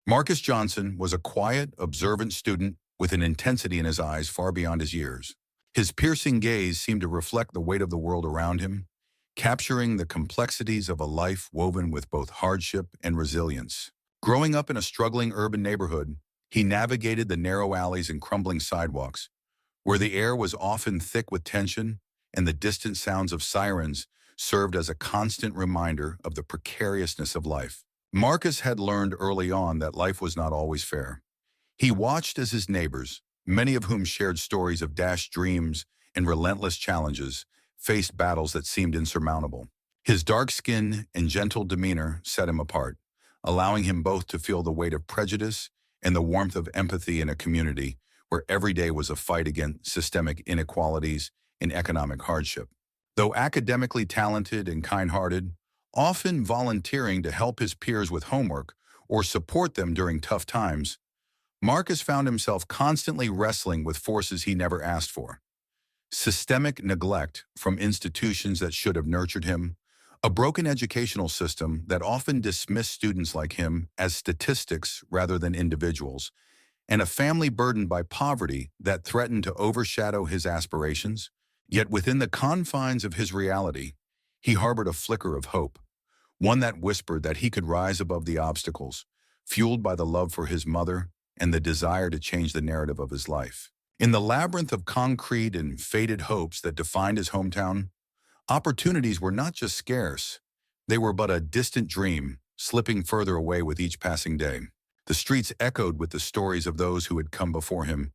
Marcus Johnson was a quiet, observant student with an intensity in his eyes far beyond his years. His piercing gaze seemed to reflect the weight of the world around him, capturing the complexities of a life woven with both hardship and resilience. Growing up in a struggling urban neighborhood, he navigated the narrow alleys and crumbling sidewalks, where the air was often thick with tension and the distant sounds of sirens served as a constant reminder of the precariousness of life. Marcus had learned early on that life was not always fair. He watched as his neighbors, many of whom shared stories of dashed dreams and relentless challenges, faced battles that seemed insurmountable. His dark skin and gentle demeanor set him apart, allowing him both to feel the weight of prejudice and the warmth of empathy in a community where every day was a fight against systemic inequalities and economic hardship. Though academically talented and kind-hearted, often volunteering to help his peers with homework or support them during tough times, Marcus found himself constantly wrestling with forces he never asked for. Systemic neglect from institutions that should have nurtured him, a broken educational system that often dismissed students like him as statistics rather than individuals, and a family burdened by poverty that threatened to overshadow his aspirations. Yet within the confines of his reality, he harbored a flicker of hope, one that whispered that he could rise above the obstacles, fueled by the love for his mother and the desire to change the narrative of his life. In the labyrinth of concrete and faded hopes that defined his hometown, opportunities were not just scarce, they were but a distant dream, slipping further away with each passing day. The streets echoed with the stories of those who had come before him,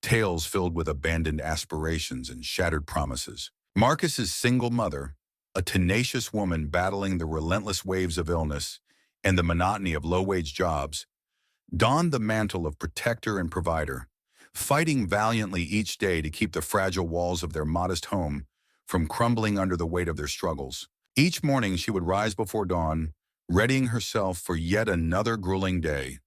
tales filled with abandoned aspirations and shattered promises. Marcus's single mother, a tenacious woman battling the relentless waves of illness and the monotony of low-wage jobs, donned the mantle of protector and provider, fighting valiantly each day to keep the fragile walls of their modest home from crumbling under the weight of their struggles. Each morning she would rise before dawn, readying herself for yet another grueling day,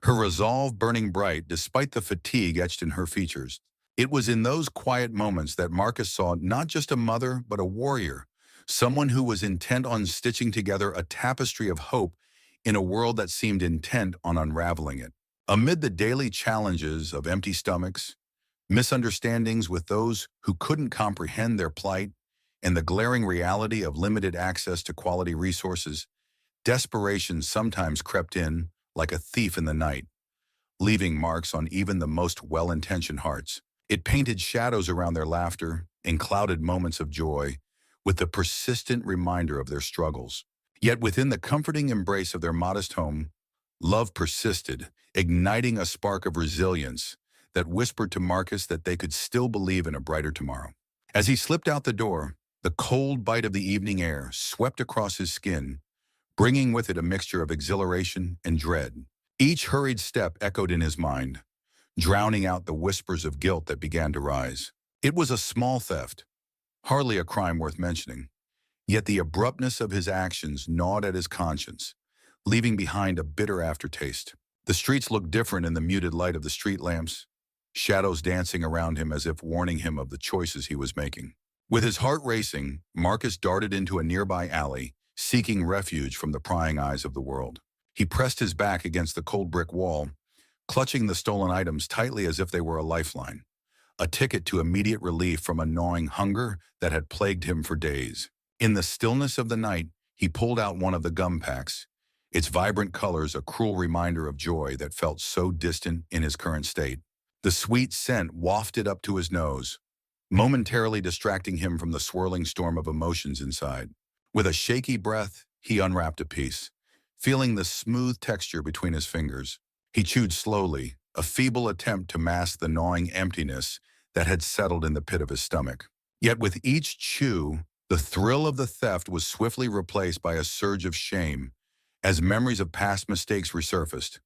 her resolve burning bright despite the fatigue etched in her features. It was in those quiet moments that Marcus saw not just a mother, but a warrior, someone who was intent on stitching together a tapestry of hope in a world that seemed intent on unraveling it. Amid the daily challenges of empty stomachs, misunderstandings with those who couldn't comprehend their plight, and the glaring reality of limited access to quality resources, desperation sometimes crept in like a thief in the night, leaving marks on even the most well-intentioned hearts. It painted shadows around their laughter and clouded moments of joy with the persistent reminder of their struggles. Yet within the comforting embrace of their modest home, love persisted, igniting a spark of resilience that whispered to Marcus that they could still believe in a brighter tomorrow. As he slipped out the door, the cold bite of the evening air swept across his skin, bringing with it a mixture of exhilaration and dread. Each hurried step echoed in his mind, drowning out the whispers of guilt that began to rise. It was a small theft, hardly a crime worth mentioning, yet the abruptness of his actions gnawed at his conscience, leaving behind a bitter aftertaste. The streets looked different in the muted light of the street lamps, shadows dancing around him as if warning him of the choices he was making. With his heart racing, Marcus darted into a nearby alley, seeking refuge from the prying eyes of the world. He pressed his back against the cold brick wall, clutching the stolen items tightly as if they were a lifeline, a ticket to immediate relief from a gnawing hunger that had plagued him for days. In the stillness of the night, he pulled out one of the gum packs, its vibrant colors a cruel reminder of joy that felt so distant in his current state. The sweet scent wafted up to his nose, momentarily distracting him from the swirling storm of emotions inside. With a shaky breath, he unwrapped a piece, feeling the smooth texture between his fingers. He chewed slowly, a feeble attempt to mask the gnawing emptiness that had settled in the pit of his stomach. Yet with each chew, the thrill of the theft was swiftly replaced by a surge of shame as memories of past mistakes resurfaced,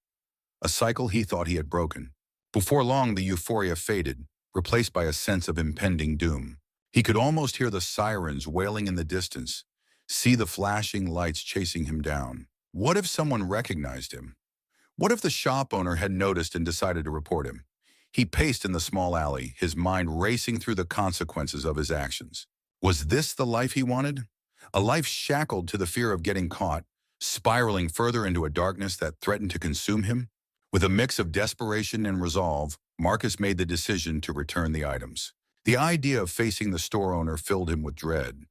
a cycle he thought he had broken. Before long, the euphoria faded, replaced by a sense of impending doom. He could almost hear the sirens wailing in the distance, see the flashing lights chasing him down. What if someone recognized him? What if the shop owner had noticed and decided to report him? He paced in the small alley, his mind racing through the consequences of his actions. Was this the life he wanted? A life shackled to the fear of getting caught, spiraling further into a darkness that threatened to consume him? With a mix of desperation and resolve, Marcus made the decision to return the items. The idea of facing the store owner filled him with dread,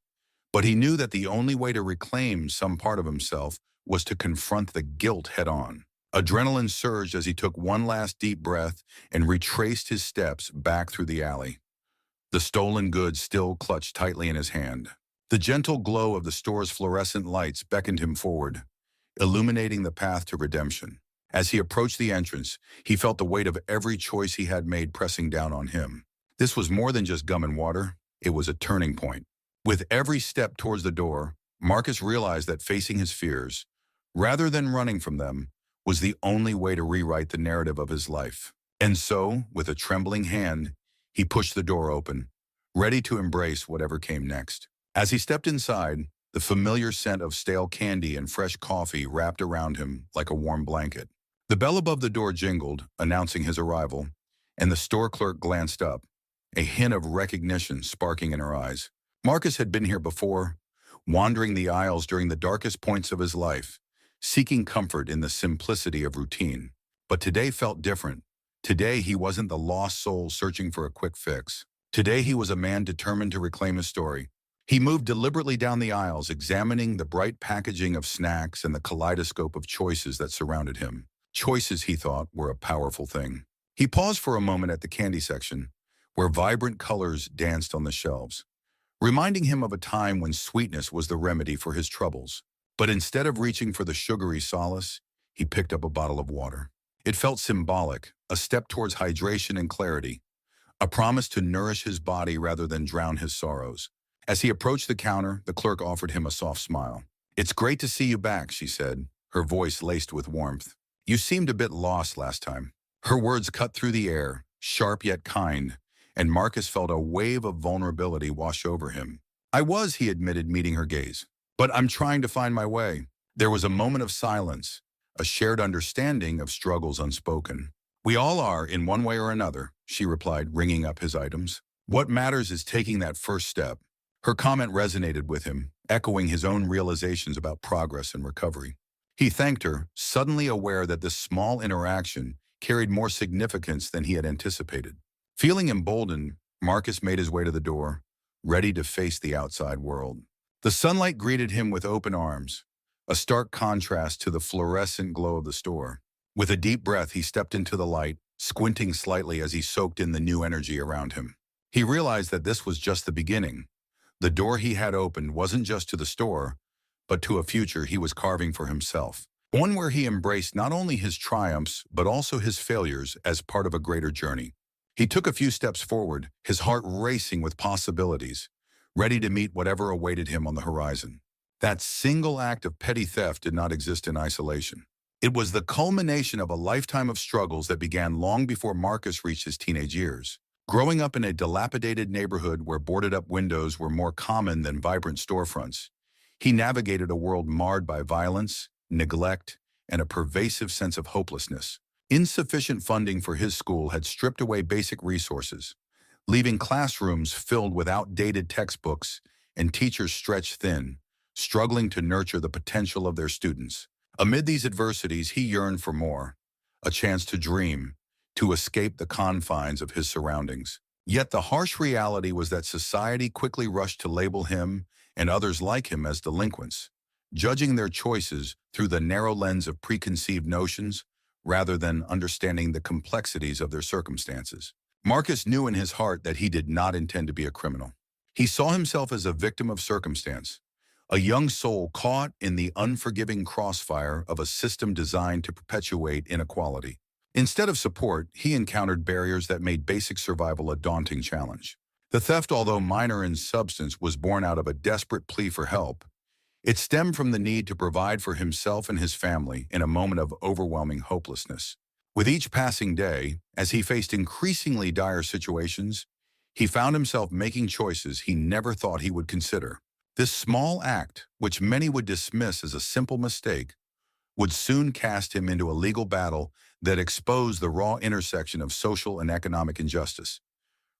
but he knew that the only way to reclaim some part of himself was to confront the guilt head-on. Adrenaline surged as he took one last deep breath and retraced his steps back through the alley, the stolen goods still clutched tightly in his hand. The gentle glow of the store's fluorescent lights beckoned him forward, illuminating the path to redemption. As he approached the entrance, he felt the weight of every choice he had made pressing down on him. This was more than just gum and water, it was a turning point. With every step towards the door, Marcus realized that facing his fears, rather than running from them, was the only way to rewrite the narrative of his life. And so, with a trembling hand, he pushed the door open, ready to embrace whatever came next. As he stepped inside, the familiar scent of stale candy and fresh coffee wrapped around him like a warm blanket. The bell above the door jingled, announcing his arrival, and the store clerk glanced up, a hint of recognition sparking in her eyes. Marcus had been here before, wandering the aisles during the darkest points of his life, seeking comfort in the simplicity of routine. But today felt different. Today he wasn't the lost soul searching for a quick fix. Today he was a man determined to reclaim his story. He moved deliberately down the aisles, examining the bright packaging of snacks and the kaleidoscope of choices that surrounded him. Choices, he thought, were a powerful thing. He paused for a moment at the candy section, where vibrant colors danced on the shelves, reminding him of a time when sweetness was the remedy for his troubles. But instead of reaching for the sugary solace, he picked up a bottle of water. It felt symbolic, a step towards hydration and clarity, a promise to nourish his body rather than drown his sorrows. As he approached the counter, the clerk offered him a soft smile. "It's great to see you back," she said, her voice laced with warmth. "You seemed a bit lost last time." Her words cut through the air, sharp yet kind, and Marcus felt a wave of vulnerability wash over him. "I was," he admitted, meeting her gaze. "But I'm trying to find my way." There was a moment of silence, a shared understanding of struggles unspoken. "We all are, in one way or another," she replied, ringing up his items. "What matters is taking that first step." Her comment resonated with him, echoing his own realizations about progress and recovery. He thanked her, suddenly aware that this small interaction carried more significance than he had anticipated. Feeling emboldened, Marcus made his way to the door, ready to face the outside world. The sunlight greeted him with open arms, a stark contrast to the fluorescent glow of the store. With a deep breath, he stepped into the light, squinting slightly as he soaked in the new energy around him. He realized that this was just the beginning. The door he had opened wasn't just to the store, but to a future he was carving for himself. One where he embraced not only his triumphs, but also his failures as part of a greater journey. He took a few steps forward, his heart racing with possibilities, ready to meet whatever awaited him on the horizon. That single act of petty theft did not exist in isolation. It was the culmination of a lifetime of struggles that began long before Marcus reached his teenage years. Growing up in a dilapidated neighborhood where boarded-up windows were more common than vibrant storefronts, he navigated a world marred by violence, neglect, and a pervasive sense of hopelessness. Insufficient funding for his school had stripped away basic resources, leaving classrooms filled with outdated textbooks and teachers stretched thin, struggling to nurture the potential of their students. Amid these adversities, he yearned for more, a chance to dream, to escape the confines of his surroundings. Yet the harsh reality was that society quickly rushed to label him and others like him as delinquents, judging their choices through the narrow lens of preconceived notions rather than understanding the complexities of their circumstances. Marcus knew in his heart that he did not intend to be a criminal. He saw himself as a victim of circumstance, a young soul caught in the unforgiving crossfire of a system designed to perpetuate inequality. Instead of support, he encountered barriers that made basic survival a daunting challenge. The theft, although minor in substance, was born out of a desperate plea for help. It stemmed from the need to provide for himself and his family in a moment of overwhelming hopelessness. With each passing day, as he faced increasingly dire situations, he found himself making choices he never thought he would consider. This small act, which many would dismiss as a simple mistake, would soon cast him into a legal battle that exposed the raw intersection of social and economic injustice,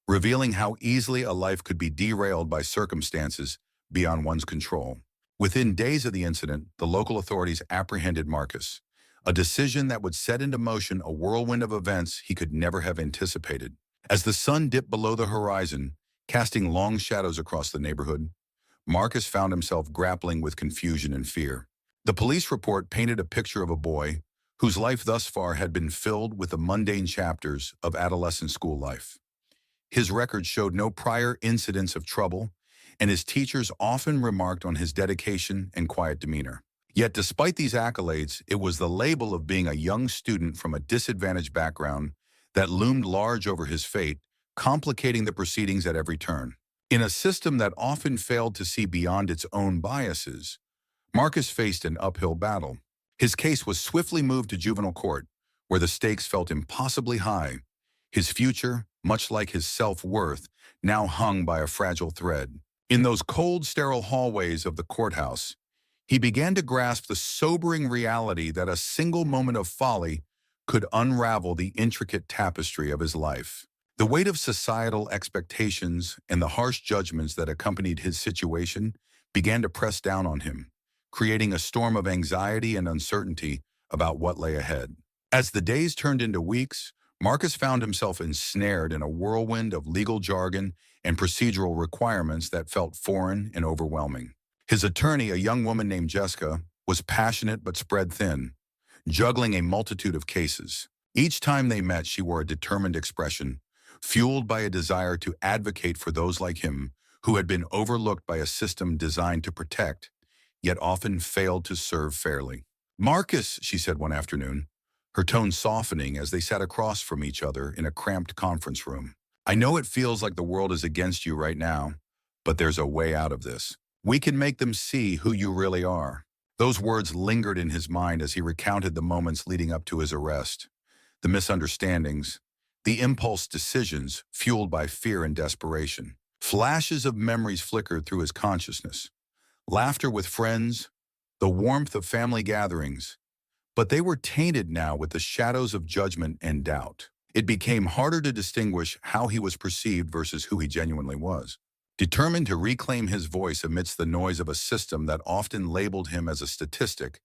revealing how easily a life could be derailed by circumstances beyond one's control. Within days of the incident, the local authorities apprehended Marcus, a decision that would set into motion a whirlwind of events he could never have anticipated. As the sun dipped below the horizon, casting long shadows across the neighborhood, Marcus found himself grappling with confusion and fear. The police report painted a picture of a boy whose life thus far had been filled with the mundane chapters of adolescent school life. His record showed no prior incidents of trouble, and his teachers often remarked on his dedication and quiet demeanor. Yet despite these accolades, it was the label of being a young student from a disadvantaged background that loomed large over his fate, complicating the proceedings at every turn. In a system that often failed to see beyond its own biases, Marcus faced an uphill battle. His case was swiftly moved to juvenile court, where the stakes felt impossibly high. His future, much like his self-worth, now hung by a fragile thread. In those cold, sterile hallways of the courthouse, he began to grasp the sobering reality that a single moment of folly could unravel the intricate tapestry of his life. The weight of societal expectations and the harsh judgments that accompanied his situation began to press down on him, creating a storm of anxiety and uncertainty about what lay ahead. As the days turned into weeks, Marcus found himself ensnared in a whirlwind of legal jargon and procedural requirements that felt foreign and overwhelming. His attorney, a young woman named Jessica, was passionate but spread thin, juggling a multitude of cases. Each time they met, she wore a determined expression, fueled by a desire to advocate for those like him who had been overlooked by a system designed to protect, yet often failed to serve fairly. "Marcus," she said one afternoon, her tone softening as they sat across from each other in a cramped conference room. "I know it feels like the world is against you right now, but there's a way out of this. We can make them see who you really are." Those words lingered in his mind as he recounted the moments leading up to his arrest, the misunderstandings, the impulse decisions fueled by fear and desperation. Flashes of memories flickered through his consciousness. Laughter with friends, the warmth of family gatherings, but they were tainted now with the shadows of judgment and doubt. It became harder to distinguish how he was perceived versus who he genuinely was. Determined to reclaim his voice amidst the noise of a system that often labeled him as a statistic,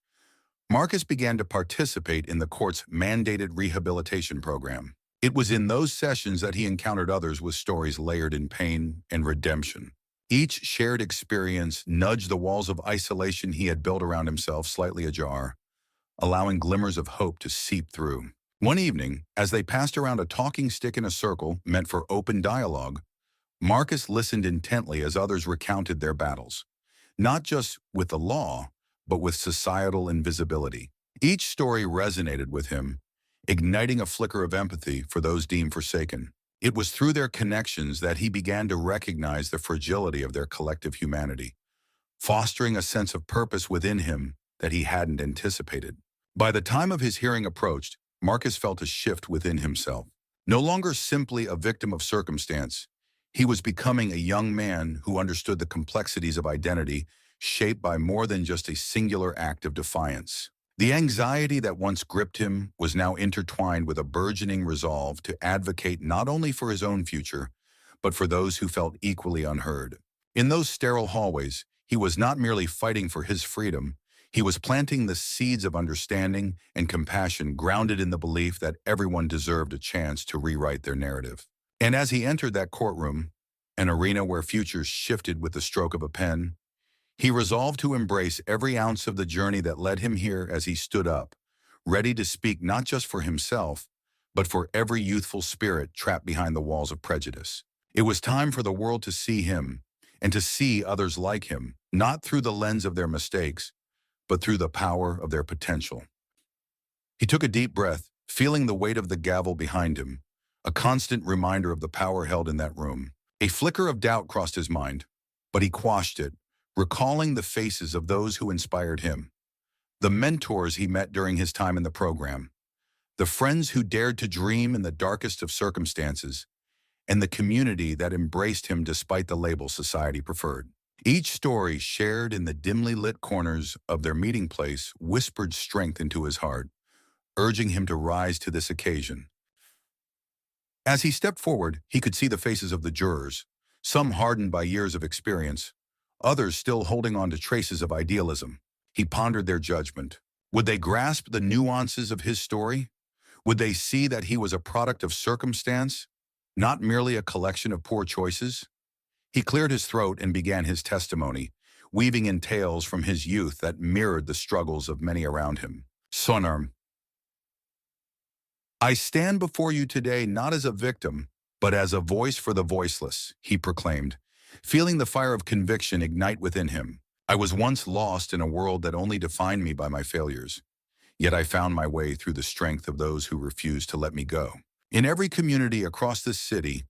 Marcus began to participate in the court's mandated rehabilitation program. It was in those sessions that he encountered others with stories layered in pain and redemption. Each shared experience nudged the walls of isolation he had built around himself slightly ajar, allowing glimmers of hope to seep through. One evening, as they passed around a talking stick in a circle meant for open dialogue, Marcus listened intently as others recounted their battles, not just with the law, but with societal invisibility. Each story resonated with him, igniting a flicker of empathy for those deemed forsaken. It was through their connections that he began to recognize the fragility of their collective humanity, fostering a sense of purpose within him that he hadn't anticipated. By the time of his hearing approached, Marcus felt a shift within himself. No longer simply a victim of circumstance, he was becoming a young man who understood the complexities of identity shaped by more than just a singular act of defiance. The anxiety that once gripped him was now intertwined with a burgeoning resolve to advocate not only for his own future, but for those who felt equally unheard. In those sterile hallways, he was not merely fighting for his freedom, he was planting the seeds of understanding and compassion grounded in the belief that everyone deserved a chance to rewrite their narrative. And as he entered that courtroom, an arena where futures shifted with the stroke of a pen, he resolved to embrace every ounce of the journey that led him here as he stood up, ready to speak not just for himself, but for every youthful spirit trapped behind the walls of prejudice. It was time for the world to see him, and to see others like him, not through the lens of their mistakes, but through the power of their potential. He took a deep breath, feeling the weight of the gavel behind him, a constant reminder of the power held in that room. A flicker of doubt crossed his mind, but he quashed it, recalling the faces of those who inspired him, the mentors he met during his time in the program, the friends who dared to dream in the darkest of circumstances, and the community that embraced him despite the label society preferred. Each story shared in the dimly lit corners of their meeting place whispered strength into his heart, urging him to rise to this occasion. As he stepped forward, he could see the faces of the jurors, some hardened by years of experience, others still holding on to traces of idealism. He pondered their judgment, Would they grasp the nuances of his story? Would they see that he was a product of circumstance, not merely a collection of poor choices? He cleared his throat and began his testimony, weaving in tales from his youth that mirrored the struggles of many around him. Sonarm, I stand before you today not as a victim, but as a voice for the voiceless, he proclaimed, feeling the fire of conviction ignite within him. I was once lost in a world that only defined me by my failures, yet I found my way through the strength of those who refused to let me go. In every community across this city,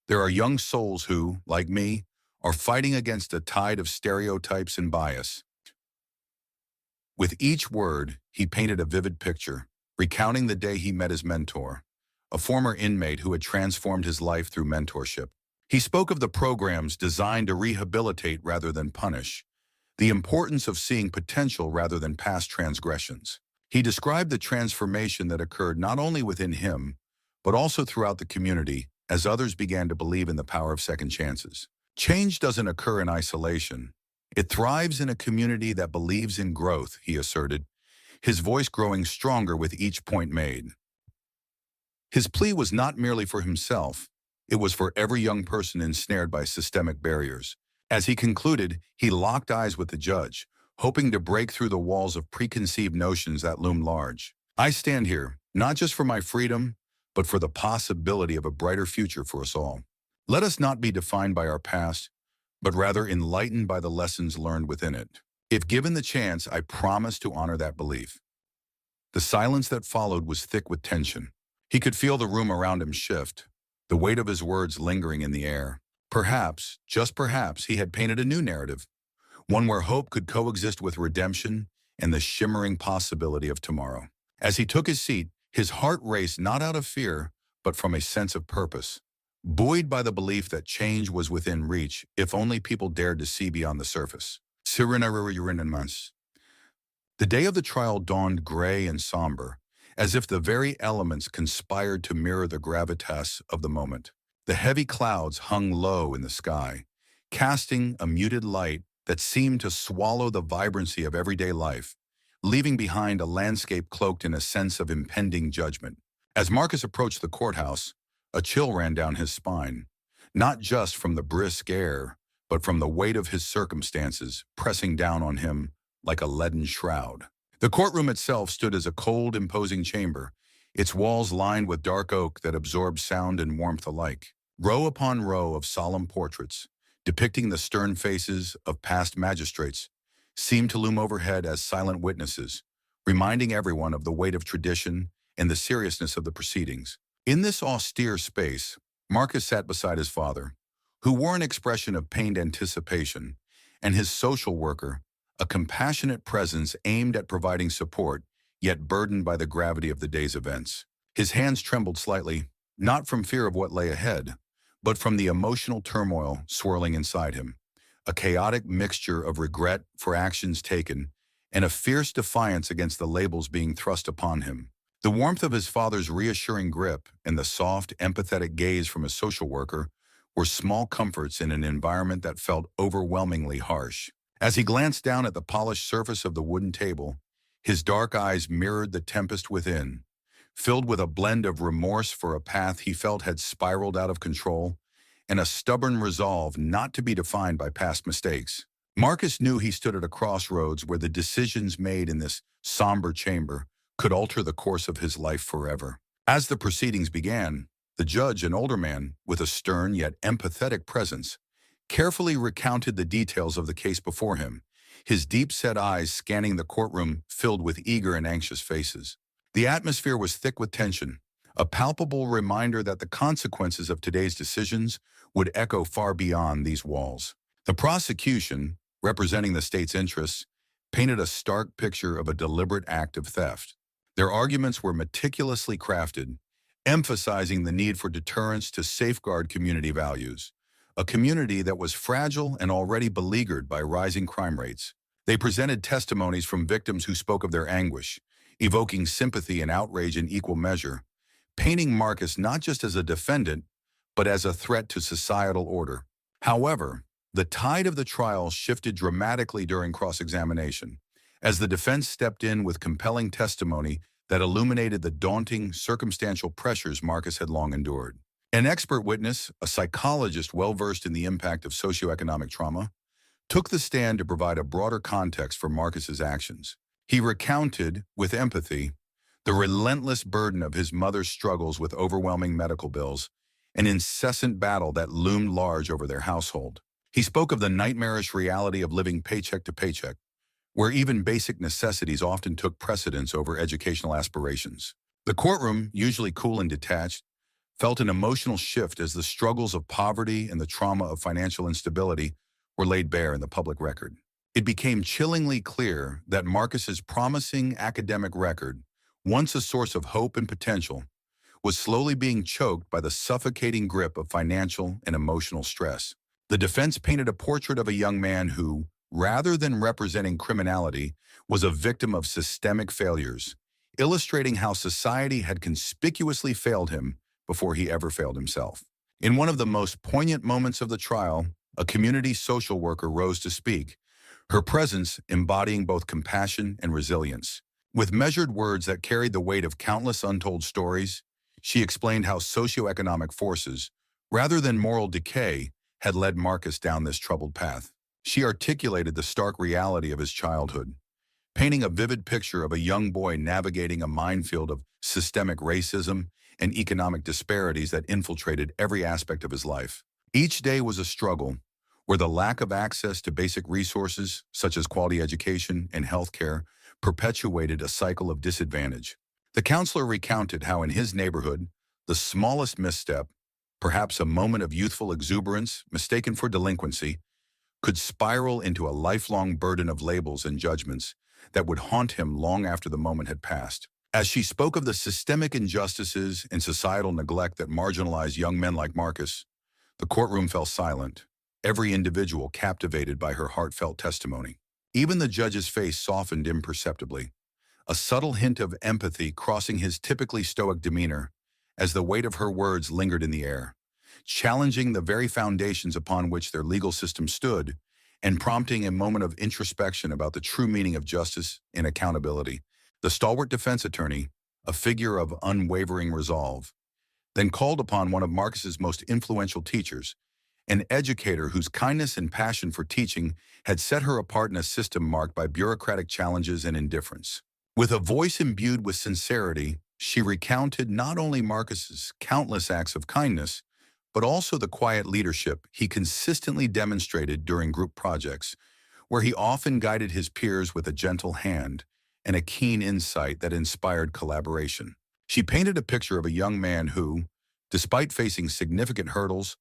there are young souls who, like me, are fighting against a tide of stereotypes and bias. With each word, he painted a vivid picture, recounting the day he met his mentor, a former inmate who had transformed his life through mentorship. He spoke of the programs designed to rehabilitate rather than punish, the importance of seeing potential rather than past transgressions. He described the transformation that occurred not only within him, but also throughout the community as others began to believe in the power of second chances. Change doesn't occur in isolation. It thrives in a community that believes in growth, he asserted, his voice growing stronger with each point made. His plea was not merely for himself, it was for every young person ensnared by systemic barriers. As he concluded, he locked eyes with the judge, hoping to break through the walls of preconceived notions that loomed large. I stand here, not just for my freedom, but for the possibility of a brighter future for us all. Let us not be defined by our past, but rather enlightened by the lessons learned within it. If given the chance, I promise to honor that belief. The silence that followed was thick with tension. He could feel the room around him shift, the weight of his words lingering in the air. Perhaps, just perhaps, he had painted a new narrative, one where hope could coexist with redemption and the shimmering possibility of tomorrow. As he took his seat, his heart raced not out of fear, but from a sense of purpose, buoyed by the belief that change was within reach if only people dared to see beyond the surface. The day of the trial dawned gray and somber, as if the very elements conspired to mirror the gravitas of the moment. The heavy clouds hung low in the sky, casting a muted light that seemed to swallow the vibrancy of everyday life, leaving behind a landscape cloaked in a sense of impending judgment. As Marcus approached the courthouse, a chill ran down his spine, not just from the brisk air, but from the weight of his circumstances pressing down on him like a leaden shroud. The courtroom itself stood as a cold, imposing chamber, its walls lined with dark oak that absorbed sound and warmth alike. Row upon row of solemn portraits, depicting the stern faces of past magistrates, seemed to loom overhead as silent witnesses, reminding everyone of the weight of tradition and the seriousness of the proceedings. In this austere space, Marcus sat beside his father, who wore an expression of pained anticipation, and his social worker, a compassionate presence aimed at providing support, yet burdened by the gravity of the day's events. His hands trembled slightly, not from fear of what lay ahead, but from the emotional turmoil swirling inside him, a chaotic mixture of regret for actions taken and a fierce defiance against the labels being thrust upon him. The warmth of his father's reassuring grip and the soft, empathetic gaze from his social worker were small comforts in an environment that felt overwhelmingly harsh. As he glanced down at the polished surface of the wooden table, his dark eyes mirrored the tempest within, filled with a blend of remorse for a path he felt had spiraled out of control and a stubborn resolve not to be defined by past mistakes. Marcus knew he stood at a crossroads where the decisions made in this somber chamber could alter the course of his life forever. As the proceedings began, the judge, an older man with a stern yet empathetic presence, carefully recounted the details of the case before him, his deep-set eyes scanning the courtroom filled with eager and anxious faces. The atmosphere was thick with tension, a palpable reminder that the consequences of today's decisions would echo far beyond these walls. The prosecution, representing the state's interests, painted a stark picture of a deliberate act of theft. Their arguments were meticulously crafted, emphasizing the need for deterrence to safeguard community values, a community that was fragile and already beleaguered by rising crime rates. They presented testimonies from victims who spoke of their anguish, evoking sympathy and outrage in equal measure, painting Marcus not just as a defendant, but as a threat to societal order. However, the tide of the trial shifted dramatically during cross-examination, as the defense stepped in with compelling testimony that illuminated the daunting circumstantial pressures Marcus had long endured. An expert witness, a psychologist well-versed in the impact of socioeconomic trauma, took the stand to provide a broader context for Marcus's actions. He recounted, with empathy, the relentless burden of his mother's struggles with overwhelming medical bills, an incessant battle that loomed large over their household. He spoke of the nightmarish reality of living paycheck to paycheck, where even basic necessities often took precedence over educational aspirations. The courtroom, usually cool and detached, felt an emotional shift as the struggles of poverty and the trauma of financial instability were laid bare in the public record. It became chillingly clear that Marcus's promising academic record, once a source of hope and potential, was slowly being choked by the suffocating grip of financial and emotional stress. The defense painted a portrait of a young man who, rather than representing criminality, was a victim of systemic failures, illustrating how society had conspicuously failed him before he ever failed himself. In one of the most poignant moments of the trial, a community social worker rose to speak, her presence embodying both compassion and resilience. With measured words that carried the weight of countless untold stories, she explained how socioeconomic forces, rather than moral decay, had led Marcus down this troubled path. She articulated the stark reality of his childhood, painting a vivid picture of a young boy navigating a minefield of systemic racism and economic disparities that infiltrated every aspect of his life. Each day was a struggle, where the lack of access to basic resources, such as quality education and healthcare, perpetuated a cycle of disadvantage. The counselor recounted how in his neighborhood, the smallest misstep, perhaps a moment of youthful exuberance mistaken for delinquency, could spiral into a lifelong burden of labels and judgments that would haunt him long after the moment had passed. As she spoke of the systemic injustices and societal neglect that marginalized young men like Marcus, the courtroom fell silent, every individual captivated by her heartfelt testimony. Even the judge's face softened imperceptibly, a subtle hint of empathy crossing his typically stoic demeanor as the weight of her words lingered in the air, challenging the very foundations upon which their legal system stood and prompting a moment of introspection about the true meaning of justice and accountability. The stalwart defense attorney, a figure of unwavering resolve, then called upon one of Marcus's most influential teachers, an educator whose kindness and passion for teaching had set her apart in a system marked by bureaucratic challenges and indifference. With a voice imbued with sincerity, she recounted not only Marcus's countless acts of kindness, but also the quiet leadership he consistently demonstrated during group projects, where he often guided his peers with a gentle hand and a keen insight that inspired collaboration. She painted a picture of a young man who, despite facing significant hurdles,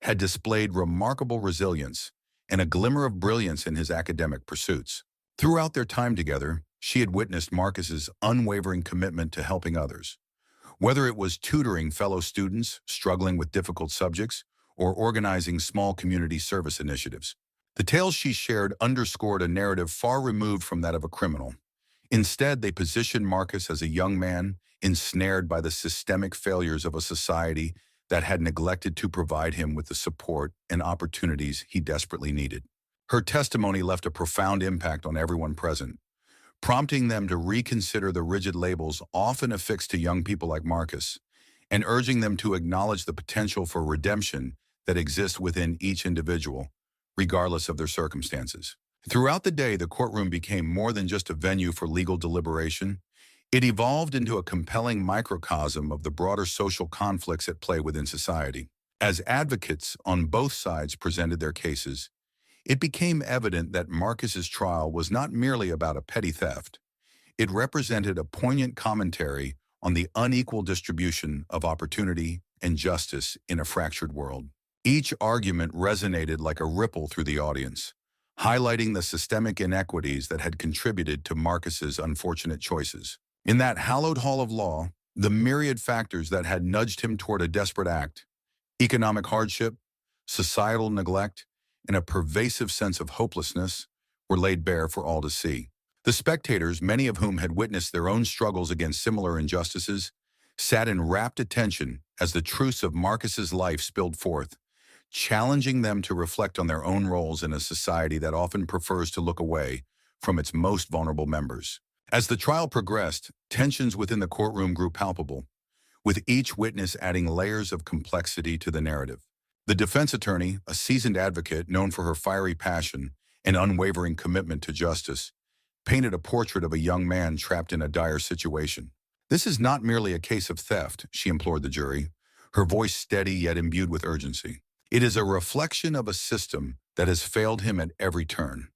had displayed remarkable resilience and a glimmer of brilliance in his academic pursuits. Throughout their time together, she had witnessed Marcus's unwavering commitment to helping others, whether it was tutoring fellow students struggling with difficult subjects or organizing small community service initiatives. The tales she shared underscored a narrative far removed from that of a criminal. Instead, they positioned Marcus as a young man ensnared by the systemic failures of a society that had neglected to provide him with the support and opportunities he desperately needed. Her testimony left a profound impact on everyone present, prompting them to reconsider the rigid labels often affixed to young people like Marcus, and urging them to acknowledge the potential for redemption that exists within each individual, regardless of their circumstances. Throughout the day, the courtroom became more than just a venue for legal deliberation. It evolved into a compelling microcosm of the broader social conflicts at play within society. As advocates on both sides presented their cases, it became evident that Marcus's trial was not merely about a petty theft. It represented a poignant commentary on the unequal distribution of opportunity and justice in a fractured world. Each argument resonated like a ripple through the audience, highlighting the systemic inequities that had contributed to Marcus's unfortunate choices. In that hallowed hall of law, the myriad factors that had nudged him toward a desperate act, economic hardship, societal neglect, and a pervasive sense of hopelessness, were laid bare for all to see. The spectators, many of whom had witnessed their own struggles against similar injustices, sat in rapt attention as the truths of Marcus's life spilled forth, challenging them to reflect on their own roles in a society that often prefers to look away from its most vulnerable members. As the trial progressed, tensions within the courtroom grew palpable, with each witness adding layers of complexity to the narrative. The defense attorney, a seasoned advocate known for her fiery passion and unwavering commitment to justice, painted a portrait of a young man trapped in a dire situation. "This is not merely a case of theft," she implored the jury, her voice steady yet imbued with urgency. "It is a reflection of a system that has failed him at every turn,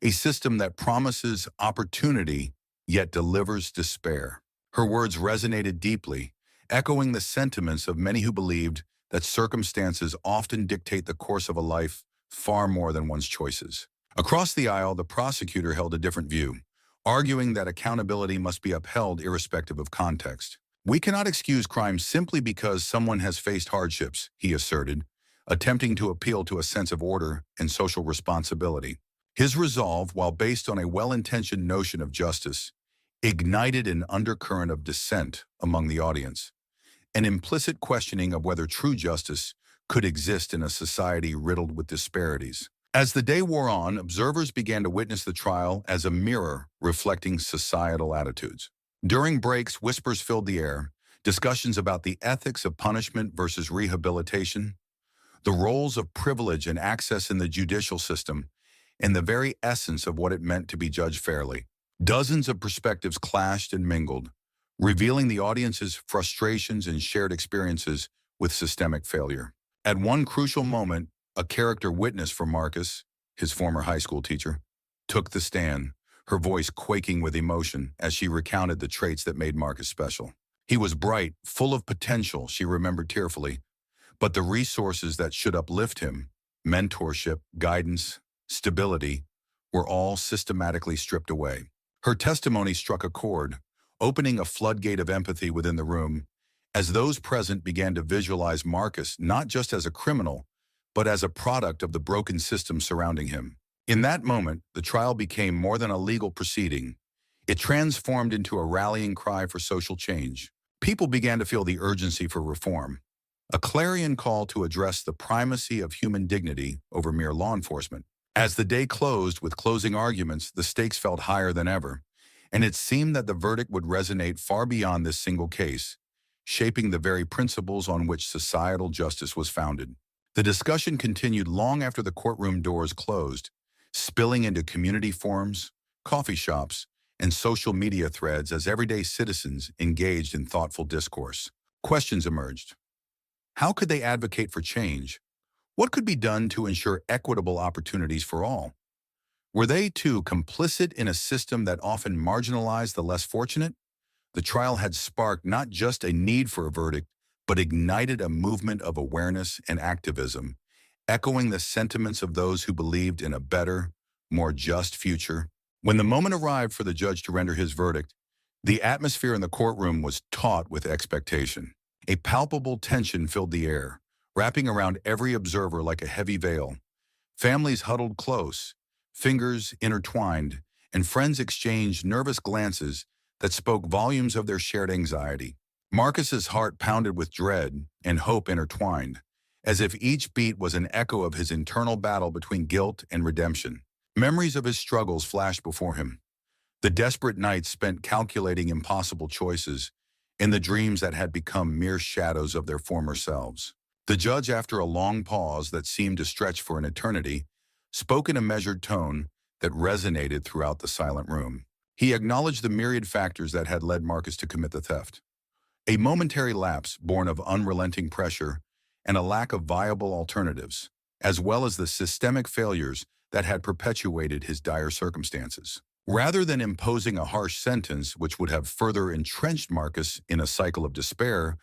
a system that promises opportunity yet delivers despair." Her words resonated deeply, echoing the sentiments of many who believed that circumstances often dictate the course of a life far more than one's choices. Across the aisle, the prosecutor held a different view, arguing that accountability must be upheld irrespective of context. "We cannot excuse crime simply because someone has faced hardships," he asserted, attempting to appeal to a sense of order and social responsibility. His resolve, while based on a well-intentioned notion of justice, ignited an undercurrent of dissent among the audience, an implicit questioning of whether true justice could exist in a society riddled with disparities. As the day wore on, observers began to witness the trial as a mirror reflecting societal attitudes. During breaks, whispers filled the air, discussions about the ethics of punishment versus rehabilitation, the roles of privilege and access in the judicial system, and the very essence of what it meant to be judged fairly. Dozens of perspectives clashed and mingled, revealing the audience's frustrations and shared experiences with systemic failure. At one crucial moment, a character witness for Marcus, his former high school teacher, took the stand, her voice quaking with emotion as she recounted the traits that made Marcus special. "He was bright, full of potential," she remembered tearfully, "but the resources that should uplift him, mentorship, guidance, stability, were all systematically stripped away." Her testimony struck a chord, opening a floodgate of empathy within the room, as those present began to visualize Marcus not just as a criminal, but as a product of the broken system surrounding him. In that moment, the trial became more than a legal proceeding. It transformed into a rallying cry for social change. People began to feel the urgency for reform, a clarion call to address the primacy of human dignity over mere law enforcement. As the day closed with closing arguments, the stakes felt higher than ever, and it seemed that the verdict would resonate far beyond this single case, shaping the very principles on which societal justice was founded. The discussion continued long after the courtroom doors closed, spilling into community forums, coffee shops, and social media threads as everyday citizens engaged in thoughtful discourse. Questions emerged. How could they advocate for change? What could be done to ensure equitable opportunities for all? Were they, too, complicit in a system that often marginalized the less fortunate? The trial had sparked not just a need for a verdict, but ignited a movement of awareness and activism, echoing the sentiments of those who believed in a better, more just future. When the moment arrived for the judge to render his verdict, the atmosphere in the courtroom was taut with expectation. A palpable tension filled the air, wrapping around every observer like a heavy veil. Families huddled close, fingers intertwined, and friends exchanged nervous glances that spoke volumes of their shared anxiety. Marcus's heart pounded with dread and hope intertwined, as if each beat was an echo of his internal battle between guilt and redemption. Memories of his struggles flashed before him, the desperate nights spent calculating impossible choices, and the dreams that had become mere shadows of their former selves. The judge, after a long pause that seemed to stretch for an eternity, spoke in a measured tone that resonated throughout the silent room. He acknowledged the myriad factors that had led Marcus to commit the theft. A momentary lapse born of unrelenting pressure and a lack of viable alternatives, as well as the systemic failures that had perpetuated his dire circumstances. Rather than imposing a harsh sentence which would have further entrenched Marcus in a cycle of despair,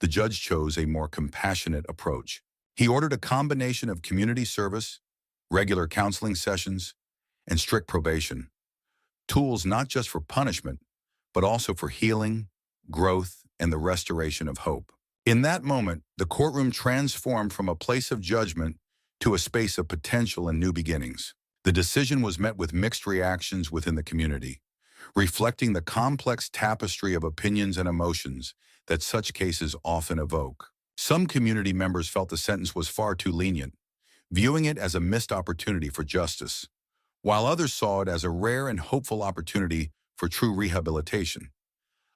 the judge chose a more compassionate approach. He ordered a combination of community service, regular counseling sessions, and strict probation, tools not just for punishment, but also for healing, growth, and the restoration of hope. In that moment, the courtroom transformed from a place of judgment to a space of potential and new beginnings. The decision was met with mixed reactions within the community, reflecting the complex tapestry of opinions and emotions that such cases often evoke. Some community members felt the sentence was far too lenient, viewing it as a missed opportunity for justice, while others saw it as a rare and hopeful opportunity for true rehabilitation.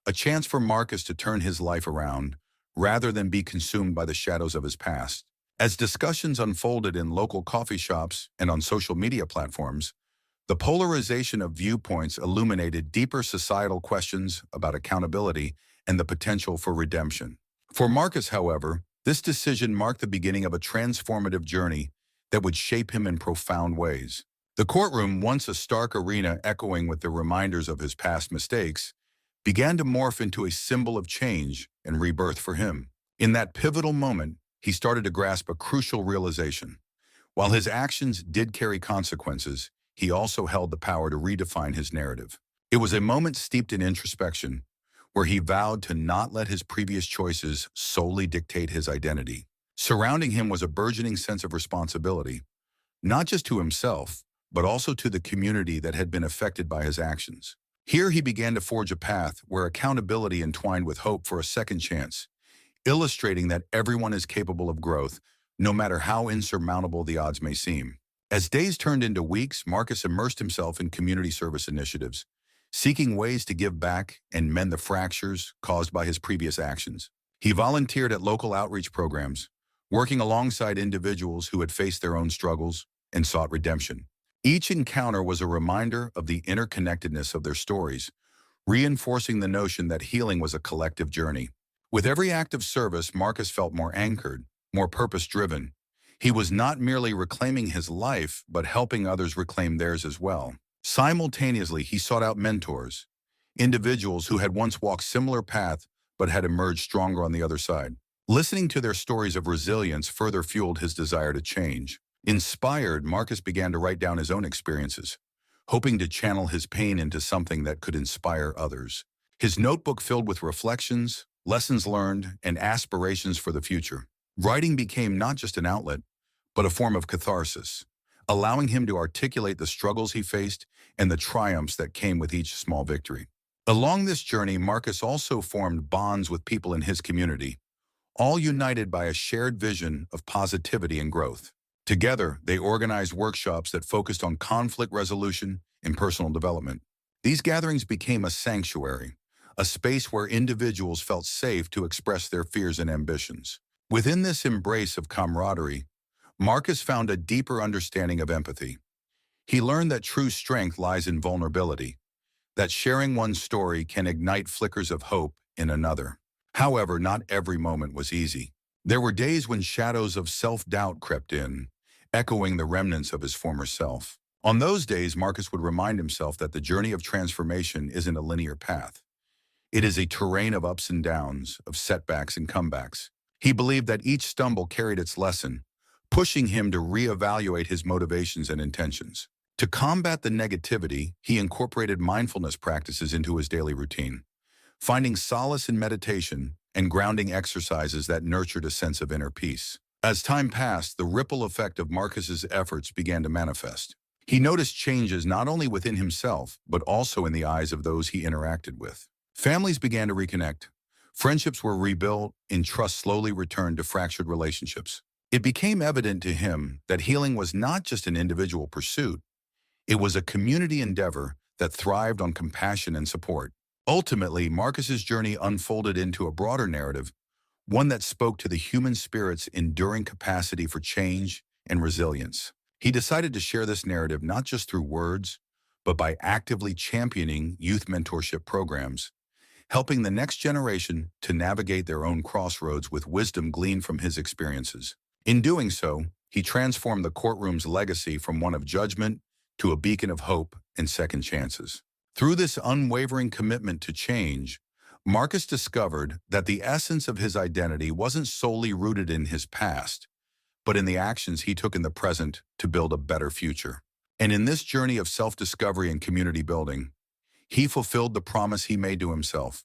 A chance for Marcus to turn his life around rather than be consumed by the shadows of his past. As discussions unfolded in local coffee shops and on social media platforms, the polarization of viewpoints illuminated deeper societal questions about accountability and the potential for redemption. For Marcus, however, this decision marked the beginning of a transformative journey that would shape him in profound ways. The courtroom, once a stark arena echoing with the reminders of his past mistakes, began to morph into a symbol of change and rebirth for him. In that pivotal moment, he started to grasp a crucial realization. While his actions did carry consequences, he also held the power to redefine his narrative. It was a moment steeped in introspection, where he vowed to not let his previous choices solely dictate his identity. Surrounding him was a burgeoning sense of responsibility, not just to himself, but also to the community that had been affected by his actions. Here he began to forge a path where accountability entwined with hope for a second chance, illustrating that everyone is capable of growth, no matter how insurmountable the odds may seem. As days turned into weeks, Marcus immersed himself in community service initiatives, seeking ways to give back and mend the fractures caused by his previous actions. He volunteered at local outreach programs, working alongside individuals who had faced their own struggles and sought redemption. Each encounter was a reminder of the interconnectedness of their stories, reinforcing the notion that healing was a collective journey. With every act of service, Marcus felt more anchored, more purpose-driven. He was not merely reclaiming his life, but helping others reclaim theirs as well. Simultaneously, he sought out mentors, individuals who had once walked similar paths but had emerged stronger on the other side. Listening to their stories of resilience further fueled his desire to change. Inspired, Marcus began to write down his own experiences, hoping to channel his pain into something that could inspire others. His notebook filled with reflections, lessons learned, and aspirations for the future. Writing became not just an outlet, but a form of catharsis, allowing him to articulate the struggles he faced and the triumphs that came with each small victory. Along this journey, Marcus also formed bonds with people in his community, all united by a shared vision of positivity and growth. Together, they organized workshops that focused on conflict resolution and personal development. These gatherings became a sanctuary, a space where individuals felt safe to express their fears and ambitions. Within this embrace of camaraderie, Marcus found a deeper understanding of empathy. He learned that true strength lies in vulnerability, that sharing one story can ignite flickers of hope in another. However, not every moment was easy. There were days when shadows of self-doubt crept in, echoing the remnants of his former self. On those days, Marcus would remind himself that the journey of transformation isn't a linear path. It is a terrain of ups and downs, of setbacks and comebacks. He believed that each stumble carried its lesson, pushing him to reevaluate his motivations and intentions. To combat the negativity, he incorporated mindfulness practices into his daily routine, finding solace in meditation and grounding exercises that nurtured a sense of inner peace. As time passed, the ripple effect of Marcus's efforts began to manifest. He noticed changes not only within himself, but also in the eyes of those he interacted with. Families began to reconnect. Friendships were rebuilt, and trust slowly returned to fractured relationships. It became evident to him that healing was not just an individual pursuit. It was a community endeavor that thrived on compassion and support. Ultimately, Marcus's journey unfolded into a broader narrative, one that spoke to the human spirit's enduring capacity for change and resilience. He decided to share this narrative not just through words, but by actively championing youth mentorship programs, helping the next generation to navigate their own crossroads with wisdom gleaned from his experiences. In doing so, he transformed the courtroom's legacy from one of judgment to a beacon of hope and second chances. Through this unwavering commitment to change, Marcus discovered that the essence of his identity wasn't solely rooted in his past, but in the actions he took in the present to build a better future. And in this journey of self-discovery and community building, he fulfilled the promise he made to himself,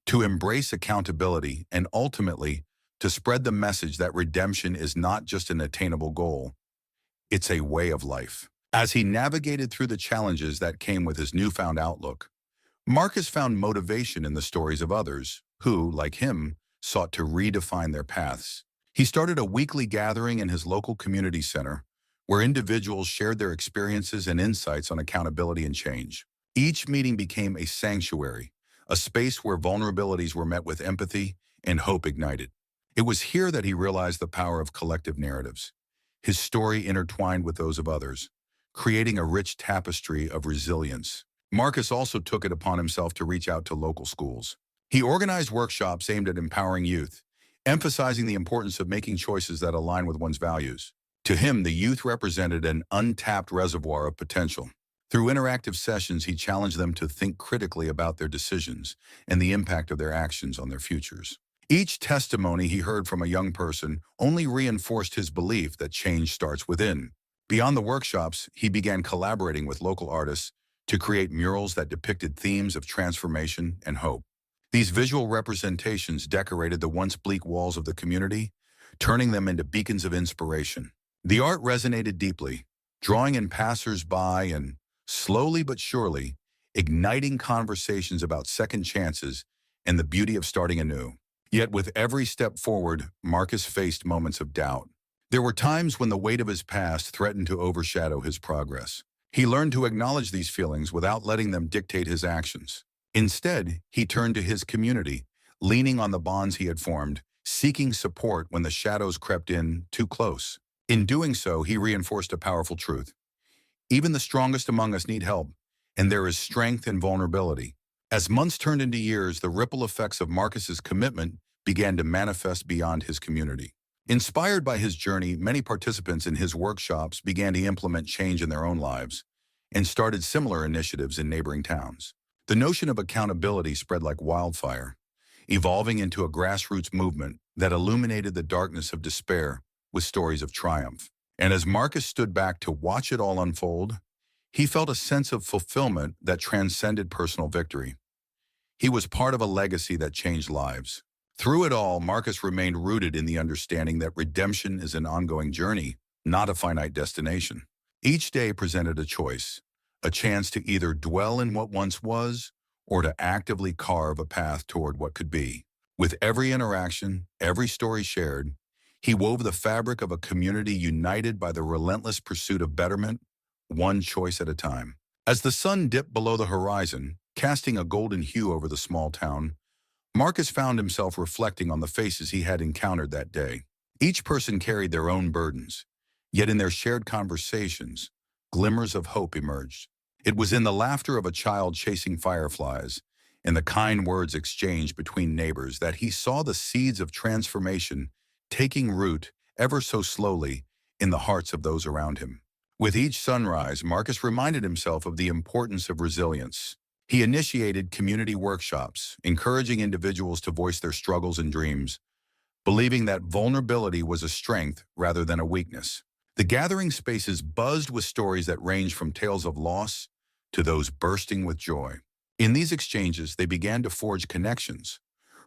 to embrace accountability and ultimately to spread the message that redemption is not just an attainable goal, it's a way of life. As he navigated through the challenges that came with his newfound outlook, Marcus found motivation in the stories of others who, like him, sought to redefine their paths. He started a weekly gathering in his local community center, where individuals shared their experiences and insights on accountability and change. Each meeting became a sanctuary, a space where vulnerabilities were met with empathy and hope ignited. It was here that he realized the power of collective narratives, his story intertwined with those of others, creating a rich tapestry of resilience. Marcus also took it upon himself to reach out to local schools. He organized workshops aimed at empowering youth, emphasizing the importance of making choices that align with one's values. To him, the youth represented an untapped reservoir of potential. Through interactive sessions, he challenged them to think critically about their decisions and the impact of their actions on their futures. Each testimony he heard from a young person only reinforced his belief that change starts within. Beyond the workshops, he began collaborating with local artists to create murals that depicted themes of transformation and hope. These visual representations decorated the once bleak walls of the community, turning them into beacons of inspiration. The art resonated deeply, drawing in passers-by and, slowly but surely, igniting conversations about second chances and the beauty of starting anew. Yet with every step forward, Marcus faced moments of doubt. There were times when the weight of his past threatened to overshadow his progress. He learned to acknowledge these feelings without letting them dictate his actions. Instead, he turned to his community, leaning on the bonds he had formed, seeking support when the shadows crept in too close. In doing so, he reinforced a powerful truth. Even the strongest among us need help, and there is strength in vulnerability. As months turned into years, the ripple effects of Marcus's commitment began to manifest beyond his community. Inspired by his journey, many participants in his workshops began to implement change in their own lives and started similar initiatives in neighboring towns. The notion of accountability spread like wildfire, evolving into a grassroots movement that illuminated the darkness of despair with stories of triumph. And as Marcus stood back to watch it all unfold, he felt a sense of fulfillment that transcended personal victory. He was part of a legacy that changed lives. Through it all, Marcus remained rooted in the understanding that redemption is an ongoing journey, not a finite destination. Each day presented a choice, a chance to either dwell in what once was or to actively carve a path toward what could be. With every interaction, every story shared, he wove the fabric of a community united by the relentless pursuit of betterment, one choice at a time. As the sun dipped below the horizon, casting a golden hue over the small town, Marcus found himself reflecting on the faces he had encountered that day. Each person carried their own burdens, yet in their shared conversations, glimmers of hope emerged. It was in the laughter of a child chasing fireflies and the kind words exchanged between neighbors that he saw the seeds of transformation taking root ever so slowly in the hearts of those around him. With each sunrise, Marcus reminded himself of the importance of resilience. He initiated community workshops, encouraging individuals to voice their struggles and dreams, believing that vulnerability was a strength rather than a weakness. The gathering spaces buzzed with stories that ranged from tales of loss to those bursting with joy. In these exchanges, they began to forge connections,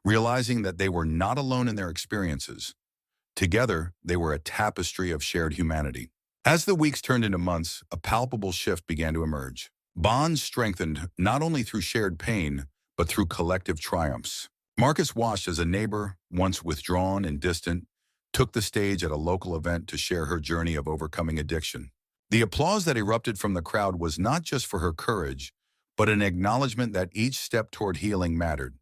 realizing that they were not alone in their experiences. Together, they were a tapestry of shared humanity. As the weeks turned into months, a palpable shift began to emerge. Bonds strengthened not only through shared pain, but through collective triumphs. Marcus watched as a neighbor, once withdrawn and distant, took the stage at a local event to share her journey of overcoming addiction. The applause that erupted from the crowd was not just for her courage, but an acknowledgement that each step toward healing mattered,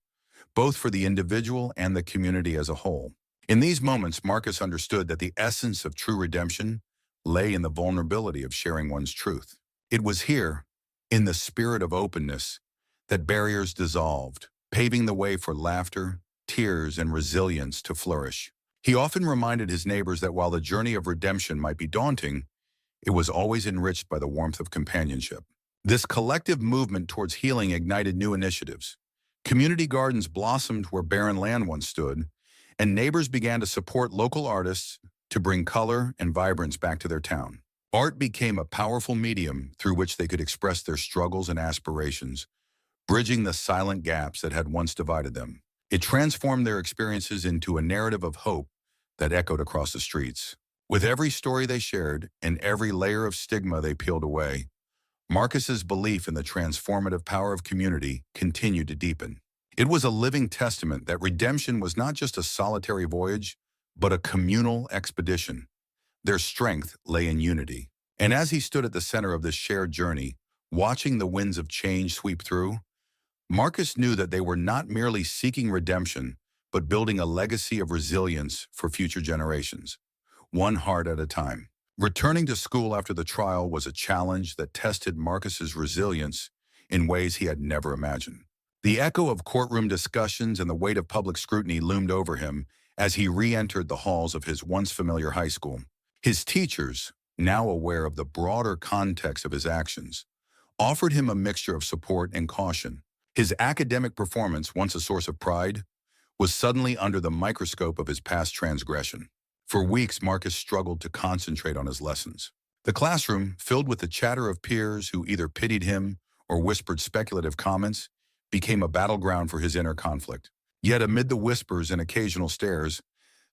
both for the individual and the community as a whole. In these moments, Marcus understood that the essence of true redemption lay in the vulnerability of sharing one's truth. It was here, in the spirit of openness, that barriers dissolved, paving the way for laughter, tears, and resilience to flourish. He often reminded his neighbors that while the journey of redemption might be daunting, it was always enriched by the warmth of companionship. This collective movement towards healing ignited new initiatives. Community gardens blossomed where barren land once stood, and neighbors began to support local artists to bring color and vibrance back to their town. Art became a powerful medium through which they could express their struggles and aspirations, bridging the silent gaps that had once divided them. It transformed their experiences into a narrative of hope that echoed across the streets. With every story they shared and every layer of stigma they peeled away, Marcus's belief in the transformative power of community continued to deepen. It was a living testament that redemption was not just a solitary voyage, but a communal expedition, Their strength lay in unity. And as he stood at the center of this shared journey, watching the winds of change sweep through, Marcus knew that they were not merely seeking redemption, but building a legacy of resilience for future generations, one heart at a time. Returning to school after the trial was a challenge that tested Marcus's resilience in ways he had never imagined. The echo of courtroom discussions and the weight of public scrutiny loomed over him as he re-entered the halls of his once familiar high school. His teachers, now aware of the broader context of his actions, offered him a mixture of support and caution. His academic performance, once a source of pride, was suddenly under the microscope of his past transgression. For weeks, Marcus struggled to concentrate on his lessons. The classroom, filled with the chatter of peers who either pitied him or whispered speculative comments, became a battleground for his inner conflict. Yet amid the whispers and occasional stares,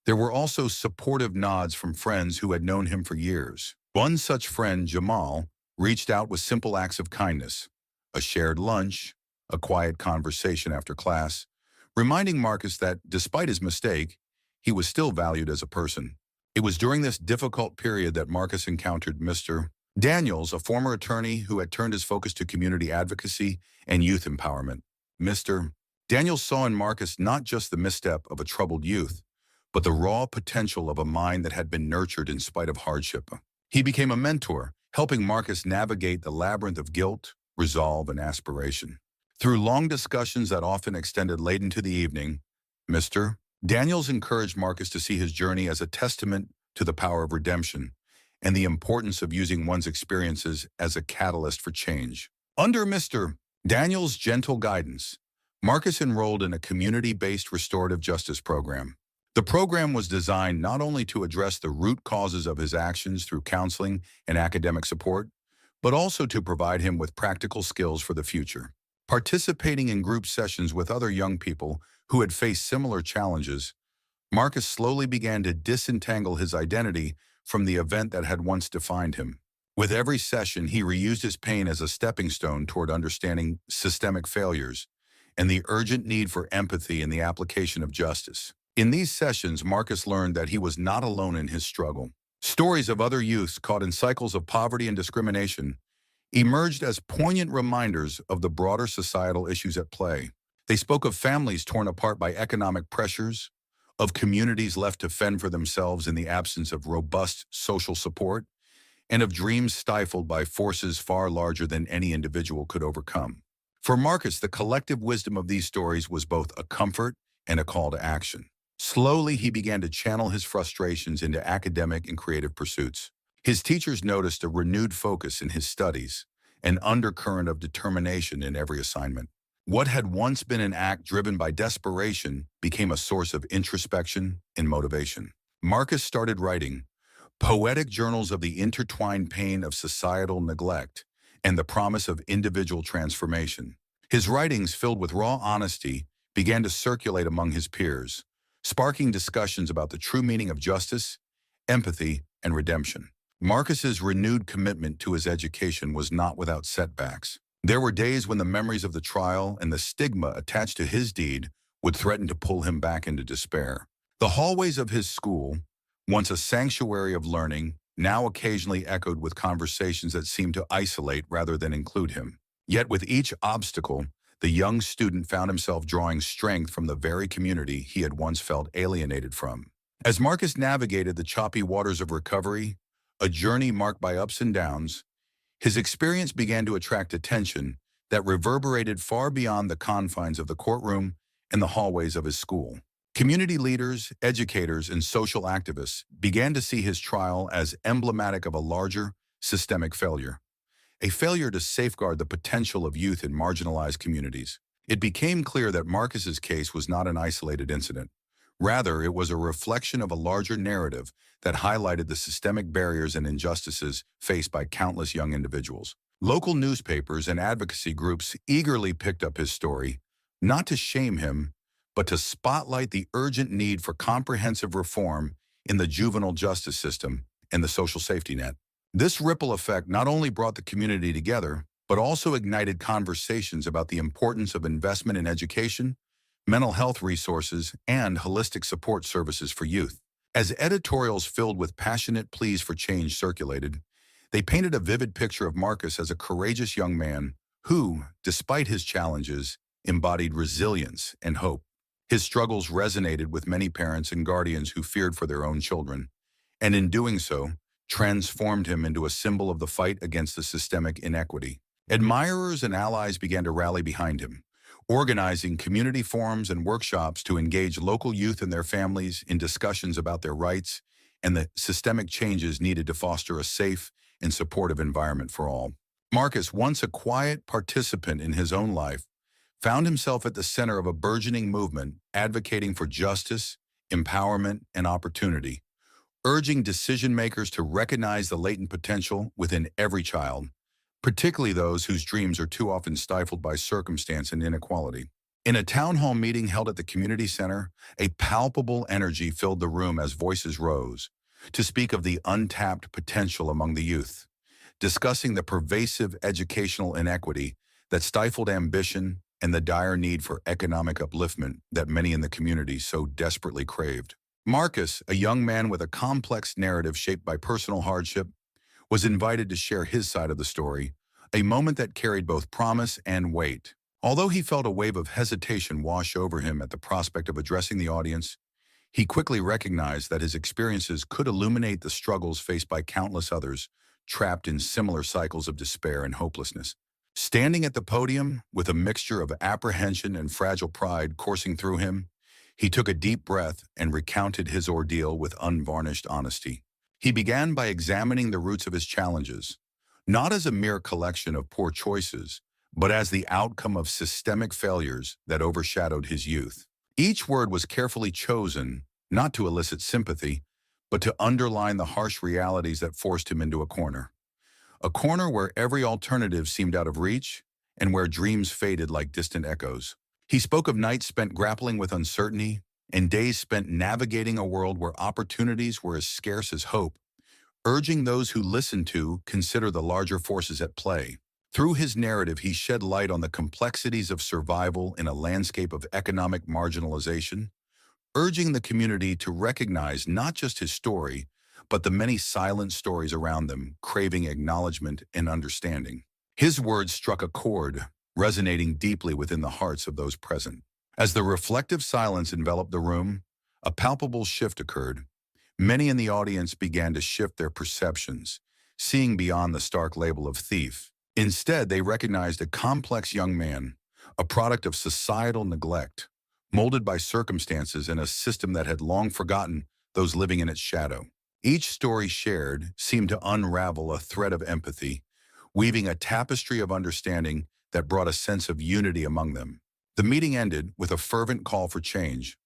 there were also supportive nods from friends who had known him for years. One such friend, Jamal, reached out with simple acts of kindness, a shared lunch, a quiet conversation after class, reminding Marcus that, despite his mistake, he was still valued as a person. It was during this difficult period that Marcus encountered Mr. Daniels, a former attorney who had turned his focus to community advocacy and youth empowerment. Mr. Daniels saw in Marcus not just the misstep of a troubled youth, but the raw potential of a mind that had been nurtured in spite of hardship. He became a mentor, helping Marcus navigate the labyrinth of guilt, resolve, and aspiration. Through long discussions that often extended late into the evening, Mr. Daniels encouraged Marcus to see his journey as a testament to the power of redemption and the importance of using one's experiences as a catalyst for change. Under Mr. Daniels' gentle guidance, Marcus enrolled in a community-based restorative justice program. The program was designed not only to address the root causes of his actions through counseling and academic support, but also to provide him with practical skills for the future. Participating in group sessions with other young people who had faced similar challenges, Marcus slowly began to disentangle his identity from the event that had once defined him. With every session, he reused his pain as a stepping stone toward understanding systemic failures and the urgent need for empathy in the application of justice. In these sessions, Marcus learned that he was not alone in his struggle. Stories of other youths caught in cycles of poverty and discrimination emerged as poignant reminders of the broader societal issues at play. They spoke of families torn apart by economic pressures, of communities left to fend for themselves in the absence of robust social support, and of dreams stifled by forces far larger than any individual could overcome. For Marcus, the collective wisdom of these stories was both a comfort and a call to action. Slowly, he began to channel his frustrations into academic and creative pursuits. His teachers noticed a renewed focus in his studies, an undercurrent of determination in every assignment. What had once been an act driven by desperation became a source of introspection and motivation. Marcus started writing poetic journals of the intertwined pain of societal neglect and the promise of individual transformation. His writings, filled with raw honesty, began to circulate among his peers, sparking discussions about the true meaning of justice, empathy, and redemption. Marcus's renewed commitment to his education was not without setbacks. There were days when the memories of the trial and the stigma attached to his deed would threaten to pull him back into despair. The hallways of his school, once a sanctuary of learning, now occasionally echoed with conversations that seemed to isolate rather than include him. Yet with each obstacle, the young student found himself drawing strength from the very community he had once felt alienated from. As Marcus navigated the choppy waters of recovery, a journey marked by ups and downs, his experience began to attract attention that reverberated far beyond the confines of the courtroom and the hallways of his school. Community leaders, educators, and social activists began to see his trial as emblematic of a larger, systemic failure, a failure to safeguard the potential of youth in marginalized communities. It became clear that Marcus's case was not an isolated incident. Rather, it was a reflection of a larger narrative that highlighted the systemic barriers and injustices faced by countless young individuals. Local newspapers and advocacy groups eagerly picked up his story, not to shame him, but to spotlight the urgent need for comprehensive reform in the juvenile justice system and the social safety net. This ripple effect not only brought the community together, but also ignited conversations about the importance of investment in education, mental health resources, and holistic support services for youth. As editorials filled with passionate pleas for change circulated, they painted a vivid picture of Marcus as a courageous young man who, despite his challenges, embodied resilience and hope. His struggles resonated with many parents and guardians who feared for their own children, and in doing so, transformed him into a symbol of the fight against the systemic inequity. Admirers and allies began to rally behind him, organizing community forums and workshops to engage local youth and their families in discussions about their rights and the systemic changes needed to foster a safe and supportive environment for all. Marcus, once a quiet participant in his own life, found himself at the center of a burgeoning movement advocating for justice, empowerment, and opportunity, urging decision-makers to recognize the latent potential within every child, particularly those whose dreams are too often stifled by circumstance and inequality. In a town hall meeting held at the community center, a palpable energy filled the room as voices rose to speak of the untapped potential among the youth, discussing the pervasive educational inequity that stifled ambition and the dire need for economic upliftment that many in the community so desperately craved. Marcus, a young man with a complex narrative shaped by personal hardship, was invited to share his side of the story, a moment that carried both promise and weight. Although he felt a wave of hesitation wash over him at the prospect of addressing the audience, he quickly recognized that his experiences could illuminate the struggles faced by countless others trapped in similar cycles of despair and hopelessness. Standing at the podium, with a mixture of apprehension and fragile pride coursing through him, he took a deep breath and recounted his ordeal with unvarnished honesty. He began by examining the roots of his challenges, not as a mere collection of poor choices, but as the outcome of systemic failures that overshadowed his youth. Each word was carefully chosen, not to elicit sympathy, but to underline the harsh realities that forced him into a corner where every alternative seemed out of reach and where dreams faded like distant echoes. He spoke of nights spent grappling with uncertainty and days spent navigating a world where opportunities were as scarce as hope, urging those who listened to consider the larger forces at play. Through his narrative, he shed light on the complexities of survival in a landscape of economic marginalization, urging the community to recognize not just his story, but the many silent stories around them, craving acknowledgement and understanding. His words struck a chord, resonating deeply within the hearts of those present. As the reflective silence enveloped the room, a palpable shift occurred. Many in the audience began to shift their perceptions, seeing beyond the stark label of thief. Instead, they recognized a complex young man, a product of societal neglect, molded by circumstances and a system that had long forgotten those living in its shadow. Each story shared seemed to unravel a thread of empathy, weaving a tapestry of understanding that brought a sense of unity among them. The meeting ended with a fervent call for change,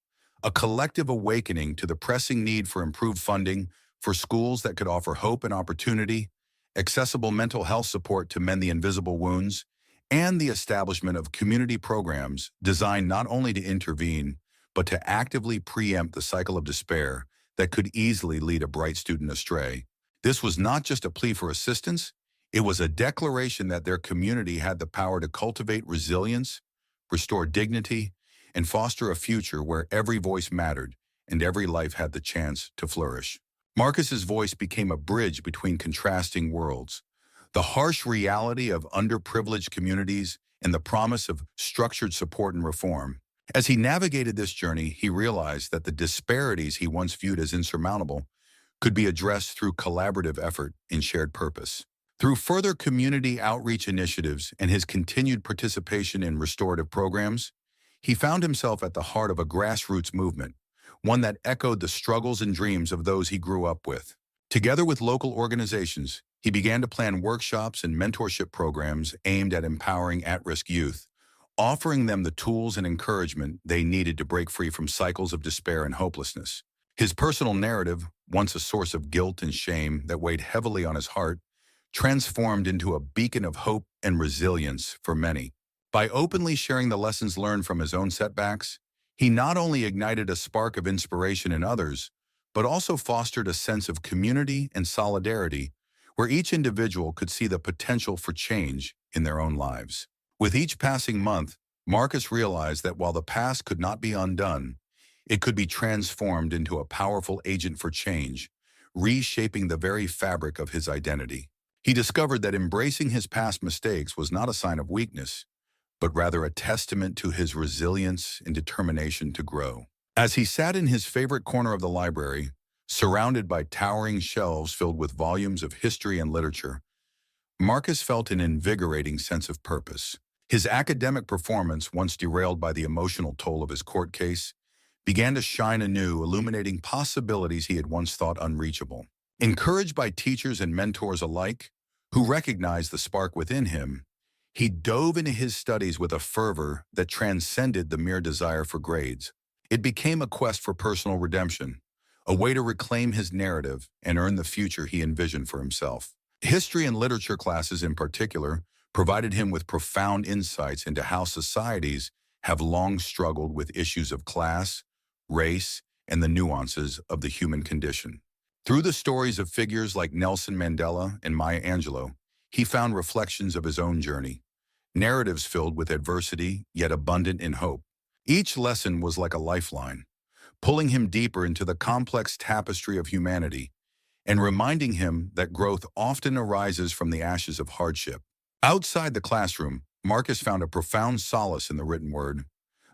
a collective awakening to the pressing need for improved funding for schools that could offer hope and opportunity, accessible mental health support to mend the invisible wounds, and the establishment of community programs designed not only to intervene, but to actively preempt the cycle of despair that could easily lead a bright student astray. This was not just a plea for assistance, it was a declaration that their community had the power to cultivate resilience, restore dignity, and foster a future where every voice mattered and every life had the chance to flourish. Marcus's voice became a bridge between contrasting worlds, the harsh reality of underprivileged communities and the promise of structured support and reform. As he navigated this journey, he realized that the disparities he once viewed as insurmountable could be addressed through collaborative effort and shared purpose. Through further community outreach initiatives and his continued participation in restorative programs, he found himself at the heart of a grassroots movement, one that echoed the struggles and dreams of those he grew up with. Together with local organizations, he began to plan workshops and mentorship programs aimed at empowering at-risk youth, offering them the tools and encouragement they needed to break free from cycles of despair and hopelessness. His personal narrative, once a source of guilt and shame that weighed heavily on his heart, transformed into a beacon of hope and resilience for many. By openly sharing the lessons learned from his own setbacks, he not only ignited a spark of inspiration in others, but also fostered a sense of community and solidarity where each individual could see the potential for change in their own lives. With each passing month, Marcus realized that while the past could not be undone, it could be transformed into a powerful agent for change, reshaping the very fabric of his identity. He discovered that embracing his past mistakes was not a sign of weakness, but rather a testament to his resilience and determination to grow. As he sat in his favorite corner of the library, surrounded by towering shelves filled with volumes of history and literature, Marcus felt an invigorating sense of purpose. His academic performance, once derailed by the emotional toll of his court case, began to shine anew, illuminating possibilities he had once thought unreachable. Encouraged by teachers and mentors alike, who recognized the spark within him, he dove into his studies with a fervor that transcended the mere desire for grades. It became a quest for personal redemption, a way to reclaim his narrative and earn the future he envisioned for himself. History and literature classes in particular provided him with profound insights into how societies have long struggled with issues of class, race, and the nuances of the human condition. Through the stories of figures like Nelson Mandela and Maya Angelou, he found reflections of his own journey, narratives filled with adversity yet abundant in hope. Each lesson was like a lifeline, pulling him deeper into the complex tapestry of humanity and reminding him that growth often arises from the ashes of hardship. Outside the classroom, Marcus found a profound solace in the written word,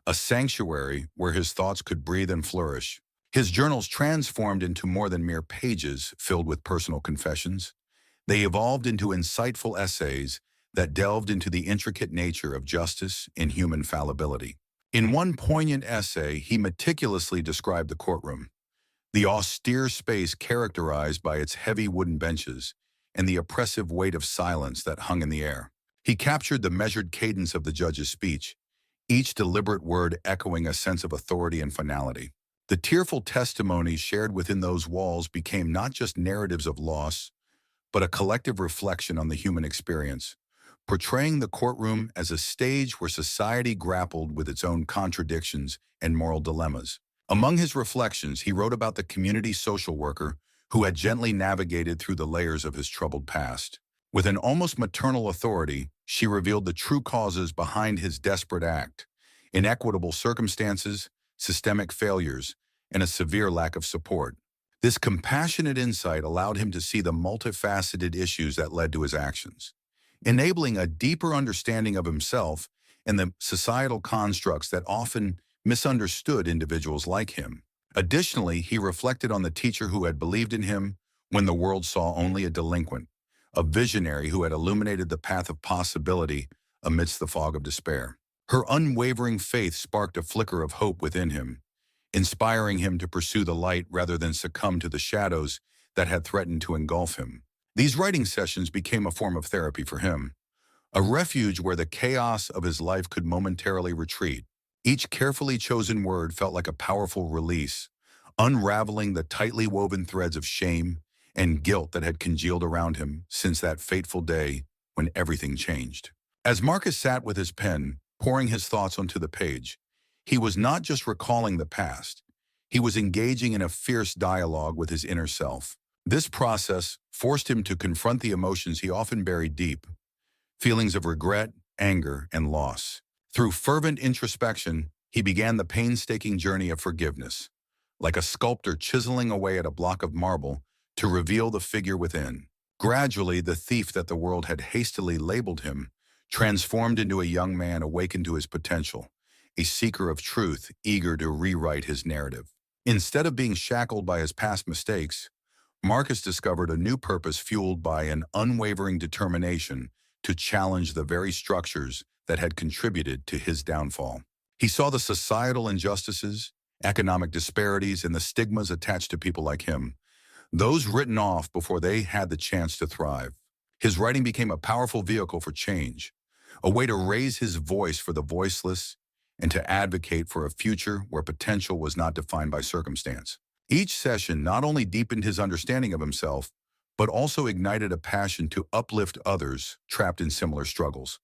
a sanctuary where his thoughts could breathe and flourish. His journals transformed into more than mere pages filled with personal confessions. They evolved into insightful essays that delved into the intricate nature of justice and human fallibility. In one poignant essay, he meticulously described the courtroom, the austere space characterized by its heavy wooden benches and the oppressive weight of silence that hung in the air. He captured the measured cadence of the judge's speech, each deliberate word echoing a sense of authority and finality. The tearful testimonies shared within those walls became not just narratives of loss, but a collective reflection on the human experience, portraying the courtroom as a stage where society grappled with its own contradictions and moral dilemmas. Among his reflections, he wrote about the community social worker who had gently navigated through the layers of his troubled past. With an almost maternal authority, she revealed the true causes behind his desperate act: inequitable circumstances, systemic failures, and a severe lack of support. This compassionate insight allowed him to see the multifaceted issues that led to his actions, enabling a deeper understanding of himself and the societal constructs that often misunderstood individuals like him. Additionally, he reflected on the teacher who had believed in him when the world saw only a delinquent, a visionary who had illuminated the path of possibility amidst the fog of despair. Her unwavering faith sparked a flicker of hope within him, inspiring him to pursue the light rather than succumb to the shadows that had threatened to engulf him. These writing sessions became a form of therapy for him, a refuge where the chaos of his life could momentarily retreat. Each carefully chosen word felt like a powerful release, unraveling the tightly woven threads of shame and guilt that had congealed around him since that fateful day when everything changed. As Marcus sat with his pen, pouring his thoughts onto the page, he was not just recalling the past, he was engaging in a fierce dialogue with his inner self. This process forced him to confront the emotions he often buried deep, feelings of regret, anger, and loss. Through fervent introspection, he began the painstaking journey of forgiveness, like a sculptor chiseling away at a block of marble to reveal the figure within. Gradually, the thief that the world had hastily labeled him transformed into a young man awakened to his potential, a seeker of truth eager to rewrite his narrative. Instead of being shackled by his past mistakes, Marcus discovered a new purpose fueled by an unwavering determination to challenge the very structures that had contributed to his downfall. He saw the societal injustices, economic disparities, and the stigmas attached to people like him, those written off before they had the chance to thrive. His writing became a powerful vehicle for change, a way to raise his voice for the voiceless and to advocate for a future where potential was not defined by circumstance. Each session not only deepened his understanding of himself, but also ignited a passion to uplift others trapped in similar struggles,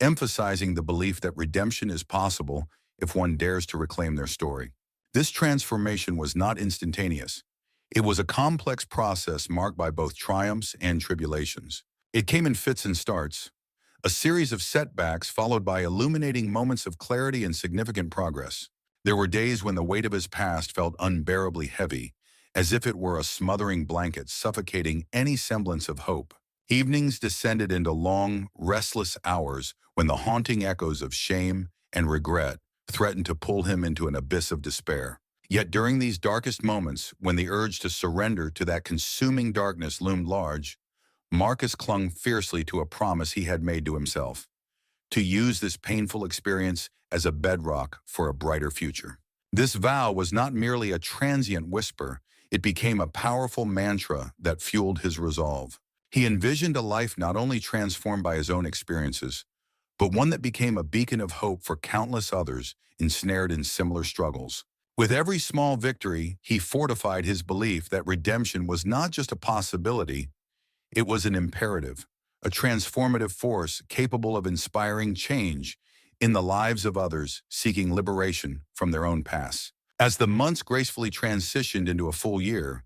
emphasizing the belief that redemption is possible if one dares to reclaim their story. This transformation was not instantaneous. It was a complex process marked by both triumphs and tribulations. It came in fits and starts, a series of setbacks followed by illuminating moments of clarity and significant progress. There were days when the weight of his past felt unbearably heavy, as if it were a smothering blanket suffocating any semblance of hope. Evenings descended into long, restless hours when the haunting echoes of shame and regret threatened to pull him into an abyss of despair. Yet during these darkest moments, when the urge to surrender to that consuming darkness loomed large, Marcus clung fiercely to a promise he had made to himself: to use this painful experience as a bedrock for a brighter future. This vow was not merely a transient whisper, it became a powerful mantra that fueled his resolve. He envisioned a life not only transformed by his own experiences, but one that became a beacon of hope for countless others ensnared in similar struggles. With every small victory, he fortified his belief that redemption was not just a possibility, it was an imperative, a transformative force capable of inspiring change in the lives of others seeking liberation from their own past. As the months gracefully transitioned into a full year,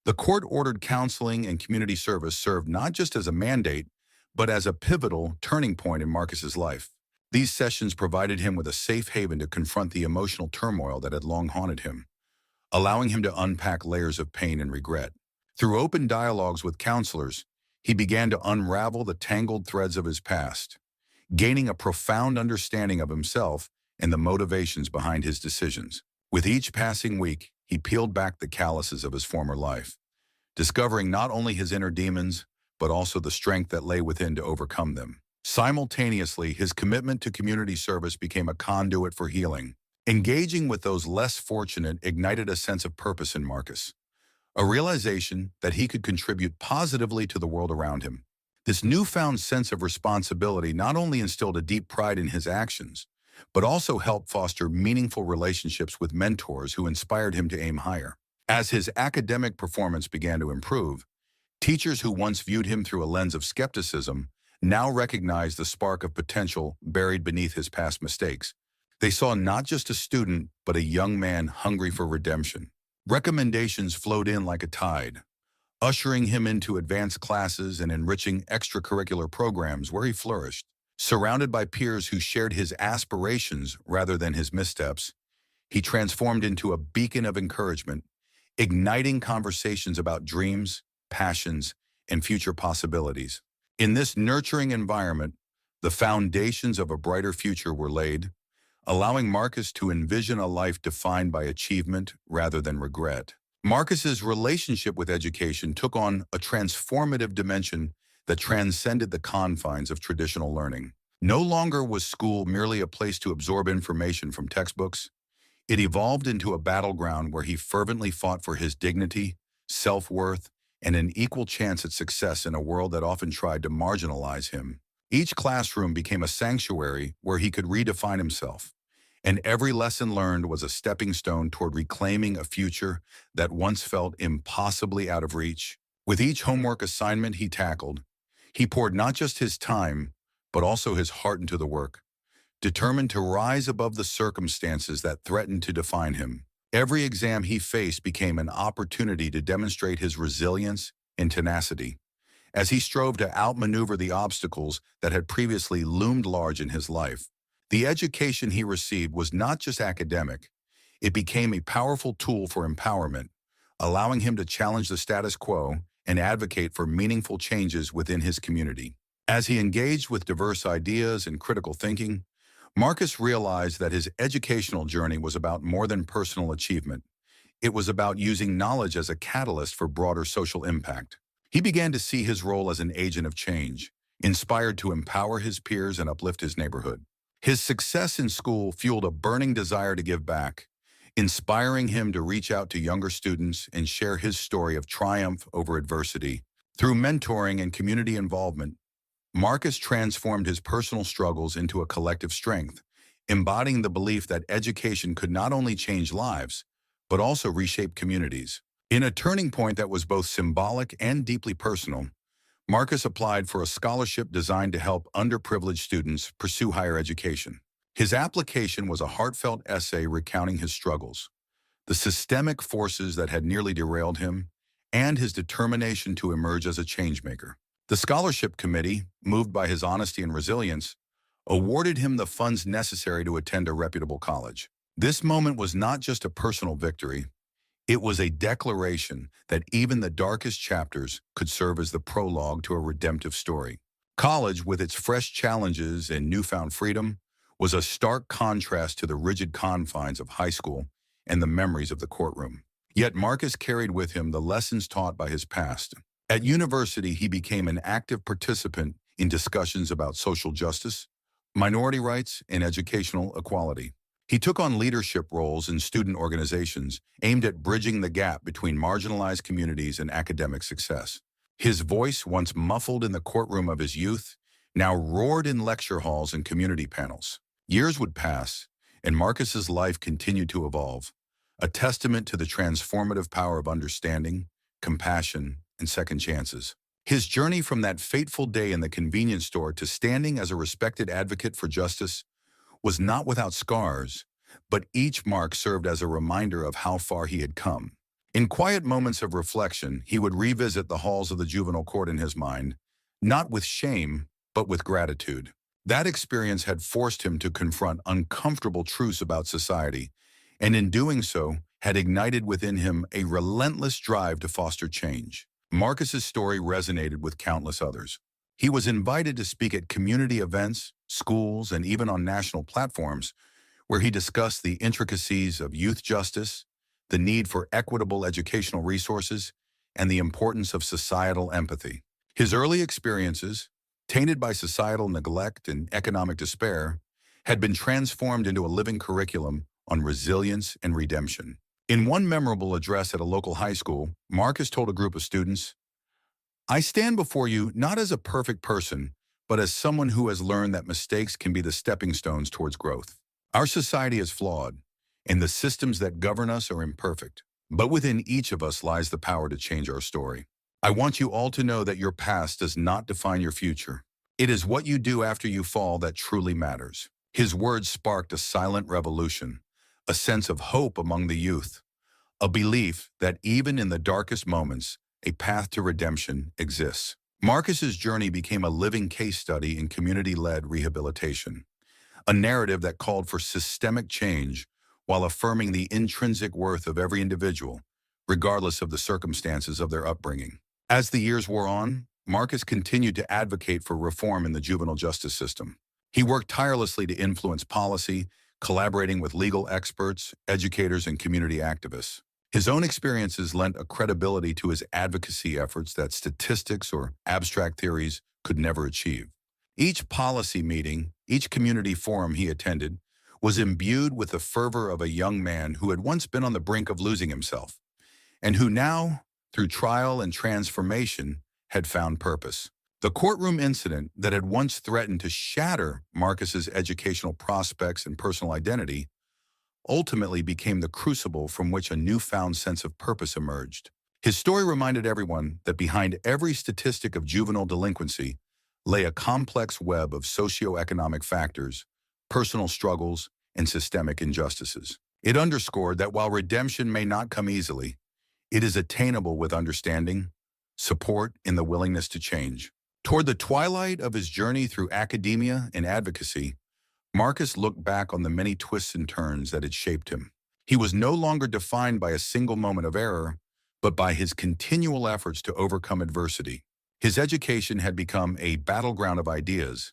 the court-ordered counseling and community service served not just as a mandate, but as a pivotal turning point in Marcus's life. These sessions provided him with a safe haven to confront the emotional turmoil that had long haunted him, allowing him to unpack layers of pain and regret. Through open dialogues with counselors, he began to unravel the tangled threads of his past, gaining a profound understanding of himself and the motivations behind his decisions. With each passing week, he peeled back the calluses of his former life, discovering not only his inner demons, but also the strength that lay within to overcome them. Simultaneously, his commitment to community service became a conduit for healing. Engaging with those less fortunate ignited a sense of purpose in Marcus, a realization that he could contribute positively to the world around him. This newfound sense of responsibility not only instilled a deep pride in his actions, but also helped foster meaningful relationships with mentors who inspired him to aim higher. As his academic performance began to improve, teachers who once viewed him through a lens of skepticism now recognized the spark of potential buried beneath his past mistakes. They saw not just a student, but a young man hungry for redemption. Recommendations flowed in like a tide, ushering him into advanced classes and enriching extracurricular programs where he flourished. Surrounded by peers who shared his aspirations rather than his missteps, he transformed into a beacon of encouragement, igniting conversations about dreams, passions, and future possibilities. In this nurturing environment, the foundations of a brighter future were laid, allowing Marcus to envision a life defined by achievement rather than regret. Marcus's relationship with education took on a transformative dimension that transcended the confines of traditional learning. No longer was school merely a place to absorb information from textbooks. It evolved into a battleground where he fervently fought for his dignity, self-worth, and an equal chance at success in a world that often tried to marginalize him. Each classroom became a sanctuary where he could redefine himself, and every lesson learned was a stepping stone toward reclaiming a future that once felt impossibly out of reach. With each homework assignment he tackled, he poured not just his time, but also his heart into the work, determined to rise above the circumstances that threatened to define him. Every exam he faced became an opportunity to demonstrate his resilience and tenacity, as he strove to outmaneuver the obstacles that had previously loomed large in his life. The education he received was not just academic, it became a powerful tool for empowerment, allowing him to challenge the status quo and advocate for meaningful changes within his community. As he engaged with diverse ideas and critical thinking, Marcus realized that his educational journey was about more than personal achievement. It was about using knowledge as a catalyst for broader social impact. He began to see his role as an agent of change, inspired to empower his peers and uplift his neighborhood. His success in school fueled a burning desire to give back, inspiring him to reach out to younger students and share his story of triumph over adversity. Through mentoring and community involvement, Marcus transformed his personal struggles into a collective strength, embodying the belief that education could not only change lives, but also reshape communities. In a turning point that was both symbolic and deeply personal, Marcus applied for a scholarship designed to help underprivileged students pursue higher education. His application was a heartfelt essay recounting his struggles, the systemic forces that had nearly derailed him, and his determination to emerge as a changemaker. The scholarship committee, moved by his honesty and resilience, awarded him the funds necessary to attend a reputable college. This moment was not just a personal victory, it was a declaration that even the darkest chapters could serve as the prologue to a redemptive story. College, with its fresh challenges and newfound freedom, was a stark contrast to the rigid confines of high school and the memories of the courtroom. Yet Marcus carried with him the lessons taught by his past. At university, he became an active participant in discussions about social justice, minority rights, and educational equality. He took on leadership roles in student organizations aimed at bridging the gap between marginalized communities and academic success. His voice, once muffled in the courtroom of his youth, now roared in lecture halls and community panels. Years would pass, and Marcus's life continued to evolve, a testament to the transformative power of understanding, compassion, and second chances. His journey from that fateful day in the convenience store to standing as a respected advocate for justice was not without scars, but each mark served as a reminder of how far he had come. In quiet moments of reflection, he would revisit the halls of the juvenile court in his mind, not with shame, but with gratitude. That experience had forced him to confront uncomfortable truths about society, and in doing so, had ignited within him a relentless drive to foster change. Marcus's story resonated with countless others. He was invited to speak at community events, schools, and even on national platforms, where he discussed the intricacies of youth justice, the need for equitable educational resources, and the importance of societal empathy. His early experiences, tainted by societal neglect and economic despair, had been transformed into a living curriculum on resilience and redemption. In one memorable address at a local high school, Marcus told a group of students, "I stand before you not as a perfect person, but as someone who has learned that mistakes can be the stepping stones towards growth. Our society is flawed, and the systems that govern us are imperfect. But within each of us lies the power to change our story. I want you all to know that your past does not define your future. It is what you do after you fall that truly matters." His words sparked a silent revolution, a sense of hope among the youth, a belief that even in the darkest moments, a path to redemption exists. Marcus's journey became a living case study in community-led rehabilitation, a narrative that called for systemic change while affirming the intrinsic worth of every individual, regardless of the circumstances of their upbringing. As the years wore on, Marcus continued to advocate for reform in the juvenile justice system. He worked tirelessly to influence policy, collaborating with legal experts, educators, and community activists. His own experiences lent a credibility to his advocacy efforts that statistics or abstract theories could never achieve. Each policy meeting, each community forum he attended, was imbued with the fervor of a young man who had once been on the brink of losing himself, and who now, through trial and transformation, had found purpose. The courtroom incident that had once threatened to shatter Marcus's educational prospects and personal identity ultimately became the crucible from which a newfound sense of purpose emerged. His story reminded everyone that behind every statistic of juvenile delinquency lay a complex web of socioeconomic factors, personal struggles, and systemic injustices. It underscored that while redemption may not come easily, it is attainable with understanding, support, and the willingness to change. Toward the twilight of his journey through academia and advocacy, Marcus looked back on the many twists and turns that had shaped him. He was no longer defined by a single moment of error, but by his continual efforts to overcome adversity. His education had become a battleground of ideas,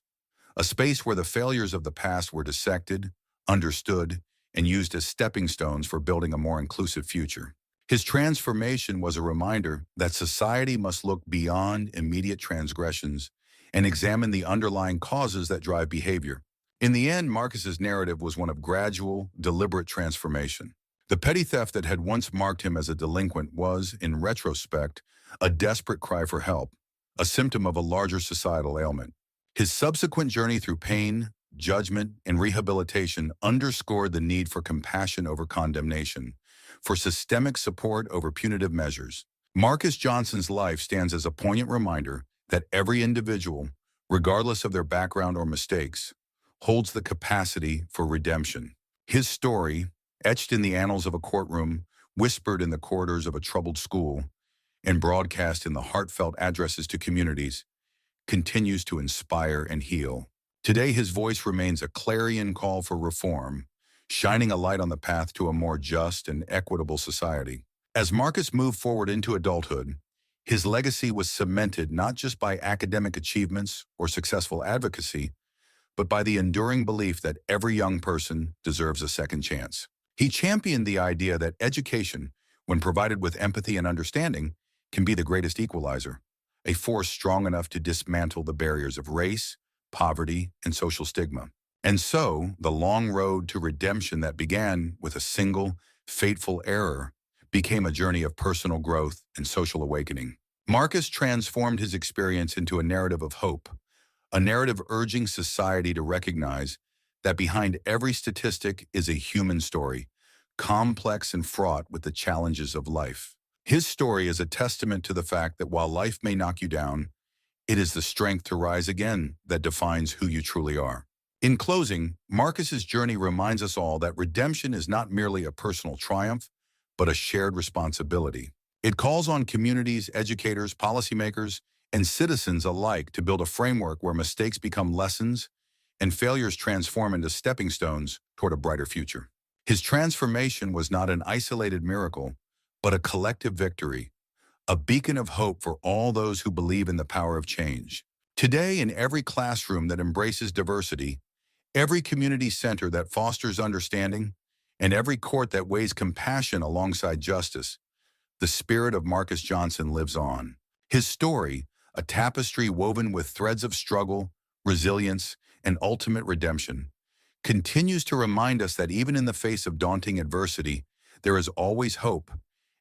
a space where the failures of the past were dissected, understood, and used as stepping stones for building a more inclusive future. His transformation was a reminder that society must look beyond immediate transgressions and examine the underlying causes that drive behavior. In the end, Marcus's narrative was one of gradual, deliberate transformation. The petty theft that had once marked him as a delinquent was, in retrospect, a desperate cry for help, a symptom of a larger societal ailment. His subsequent journey through pain, judgment, and rehabilitation underscored the need for compassion over condemnation, for systemic support over punitive measures. Marcus Johnson's life stands as a poignant reminder that every individual, regardless of their background or mistakes, holds the capacity for redemption. His story, etched in the annals of a courtroom, whispered in the corridors of a troubled school, and broadcast in the heartfelt addresses to communities, continues to inspire and heal. Today, his voice remains a clarion call for reform, shining a light on the path to a more just and equitable society. As Marcus moved forward into adulthood, his legacy was cemented not just by academic achievements or successful advocacy, but by the enduring belief that every young person deserves a second chance. He championed the idea that education, when provided with empathy and understanding, can be the greatest equalizer, a force strong enough to dismantle the barriers of race, poverty, and social stigma. And so, the long road to redemption that began with a single, fateful error became a journey of personal growth and social awakening. Marcus transformed his experience into a narrative of hope, a narrative urging society to recognize that behind every statistic is a human story, complex and fraught with the challenges of life. His story is a testament to the fact that while life may knock you down, it is the strength to rise again that defines who you truly are. In closing, Marcus's journey reminds us all that redemption is not merely a personal triumph, but a shared responsibility. It calls on communities, educators, policymakers, and citizens alike to build a framework where mistakes become lessons and failures transform into stepping stones toward a brighter future. His transformation was not an isolated miracle, but a collective victory, a beacon of hope for all those who believe in the power of change. Today, in every classroom that embraces diversity, every community center that fosters understanding, and every court that weighs compassion alongside justice, the spirit of Marcus Johnson lives on. His story, a tapestry woven with threads of struggle, resilience, and ultimate redemption, continues to remind us that even in the face of daunting adversity, there is always hope,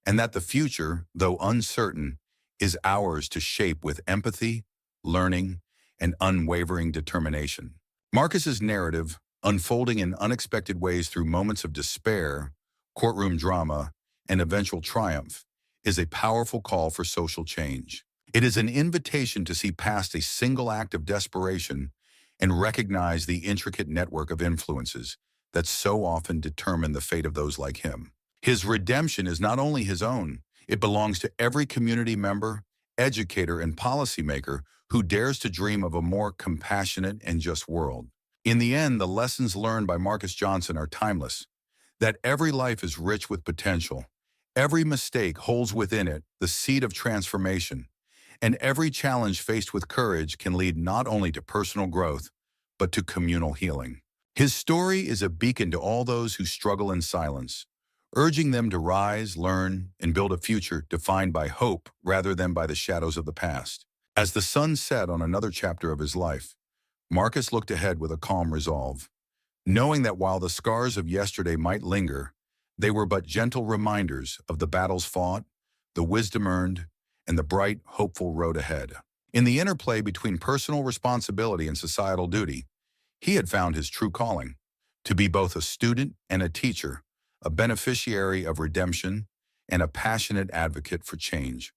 and that the future, though uncertain, is ours to shape with empathy, learning, and unwavering determination. Marcus's narrative, unfolding in unexpected ways through moments of despair, courtroom drama, and eventual triumph, is a powerful call for social change. It is an invitation to see past a single act of desperation and recognize the intricate network of influences that so often determine the fate of those like him. His redemption is not only his own, it belongs to every community member, educator, and policymaker who dares to dream of a more compassionate and just world. In the end, the lessons learned by Marcus Johnson are timeless, that every life is rich with potential, every mistake holds within it the seed of transformation, and every challenge faced with courage can lead not only to personal growth, but to communal healing. His story is a beacon to all those who struggle in silence, urging them to rise, learn, and build a future defined by hope rather than by the shadows of the past. As the sun set on another chapter of his life, Marcus looked ahead with a calm resolve, knowing that while the scars of yesterday might linger, they were but gentle reminders of the battles fought, the wisdom earned, and the bright, hopeful road ahead. In the interplay between personal responsibility and societal duty, he had found his true calling, to be both a student and a teacher, a beneficiary of redemption, and a passionate advocate for change.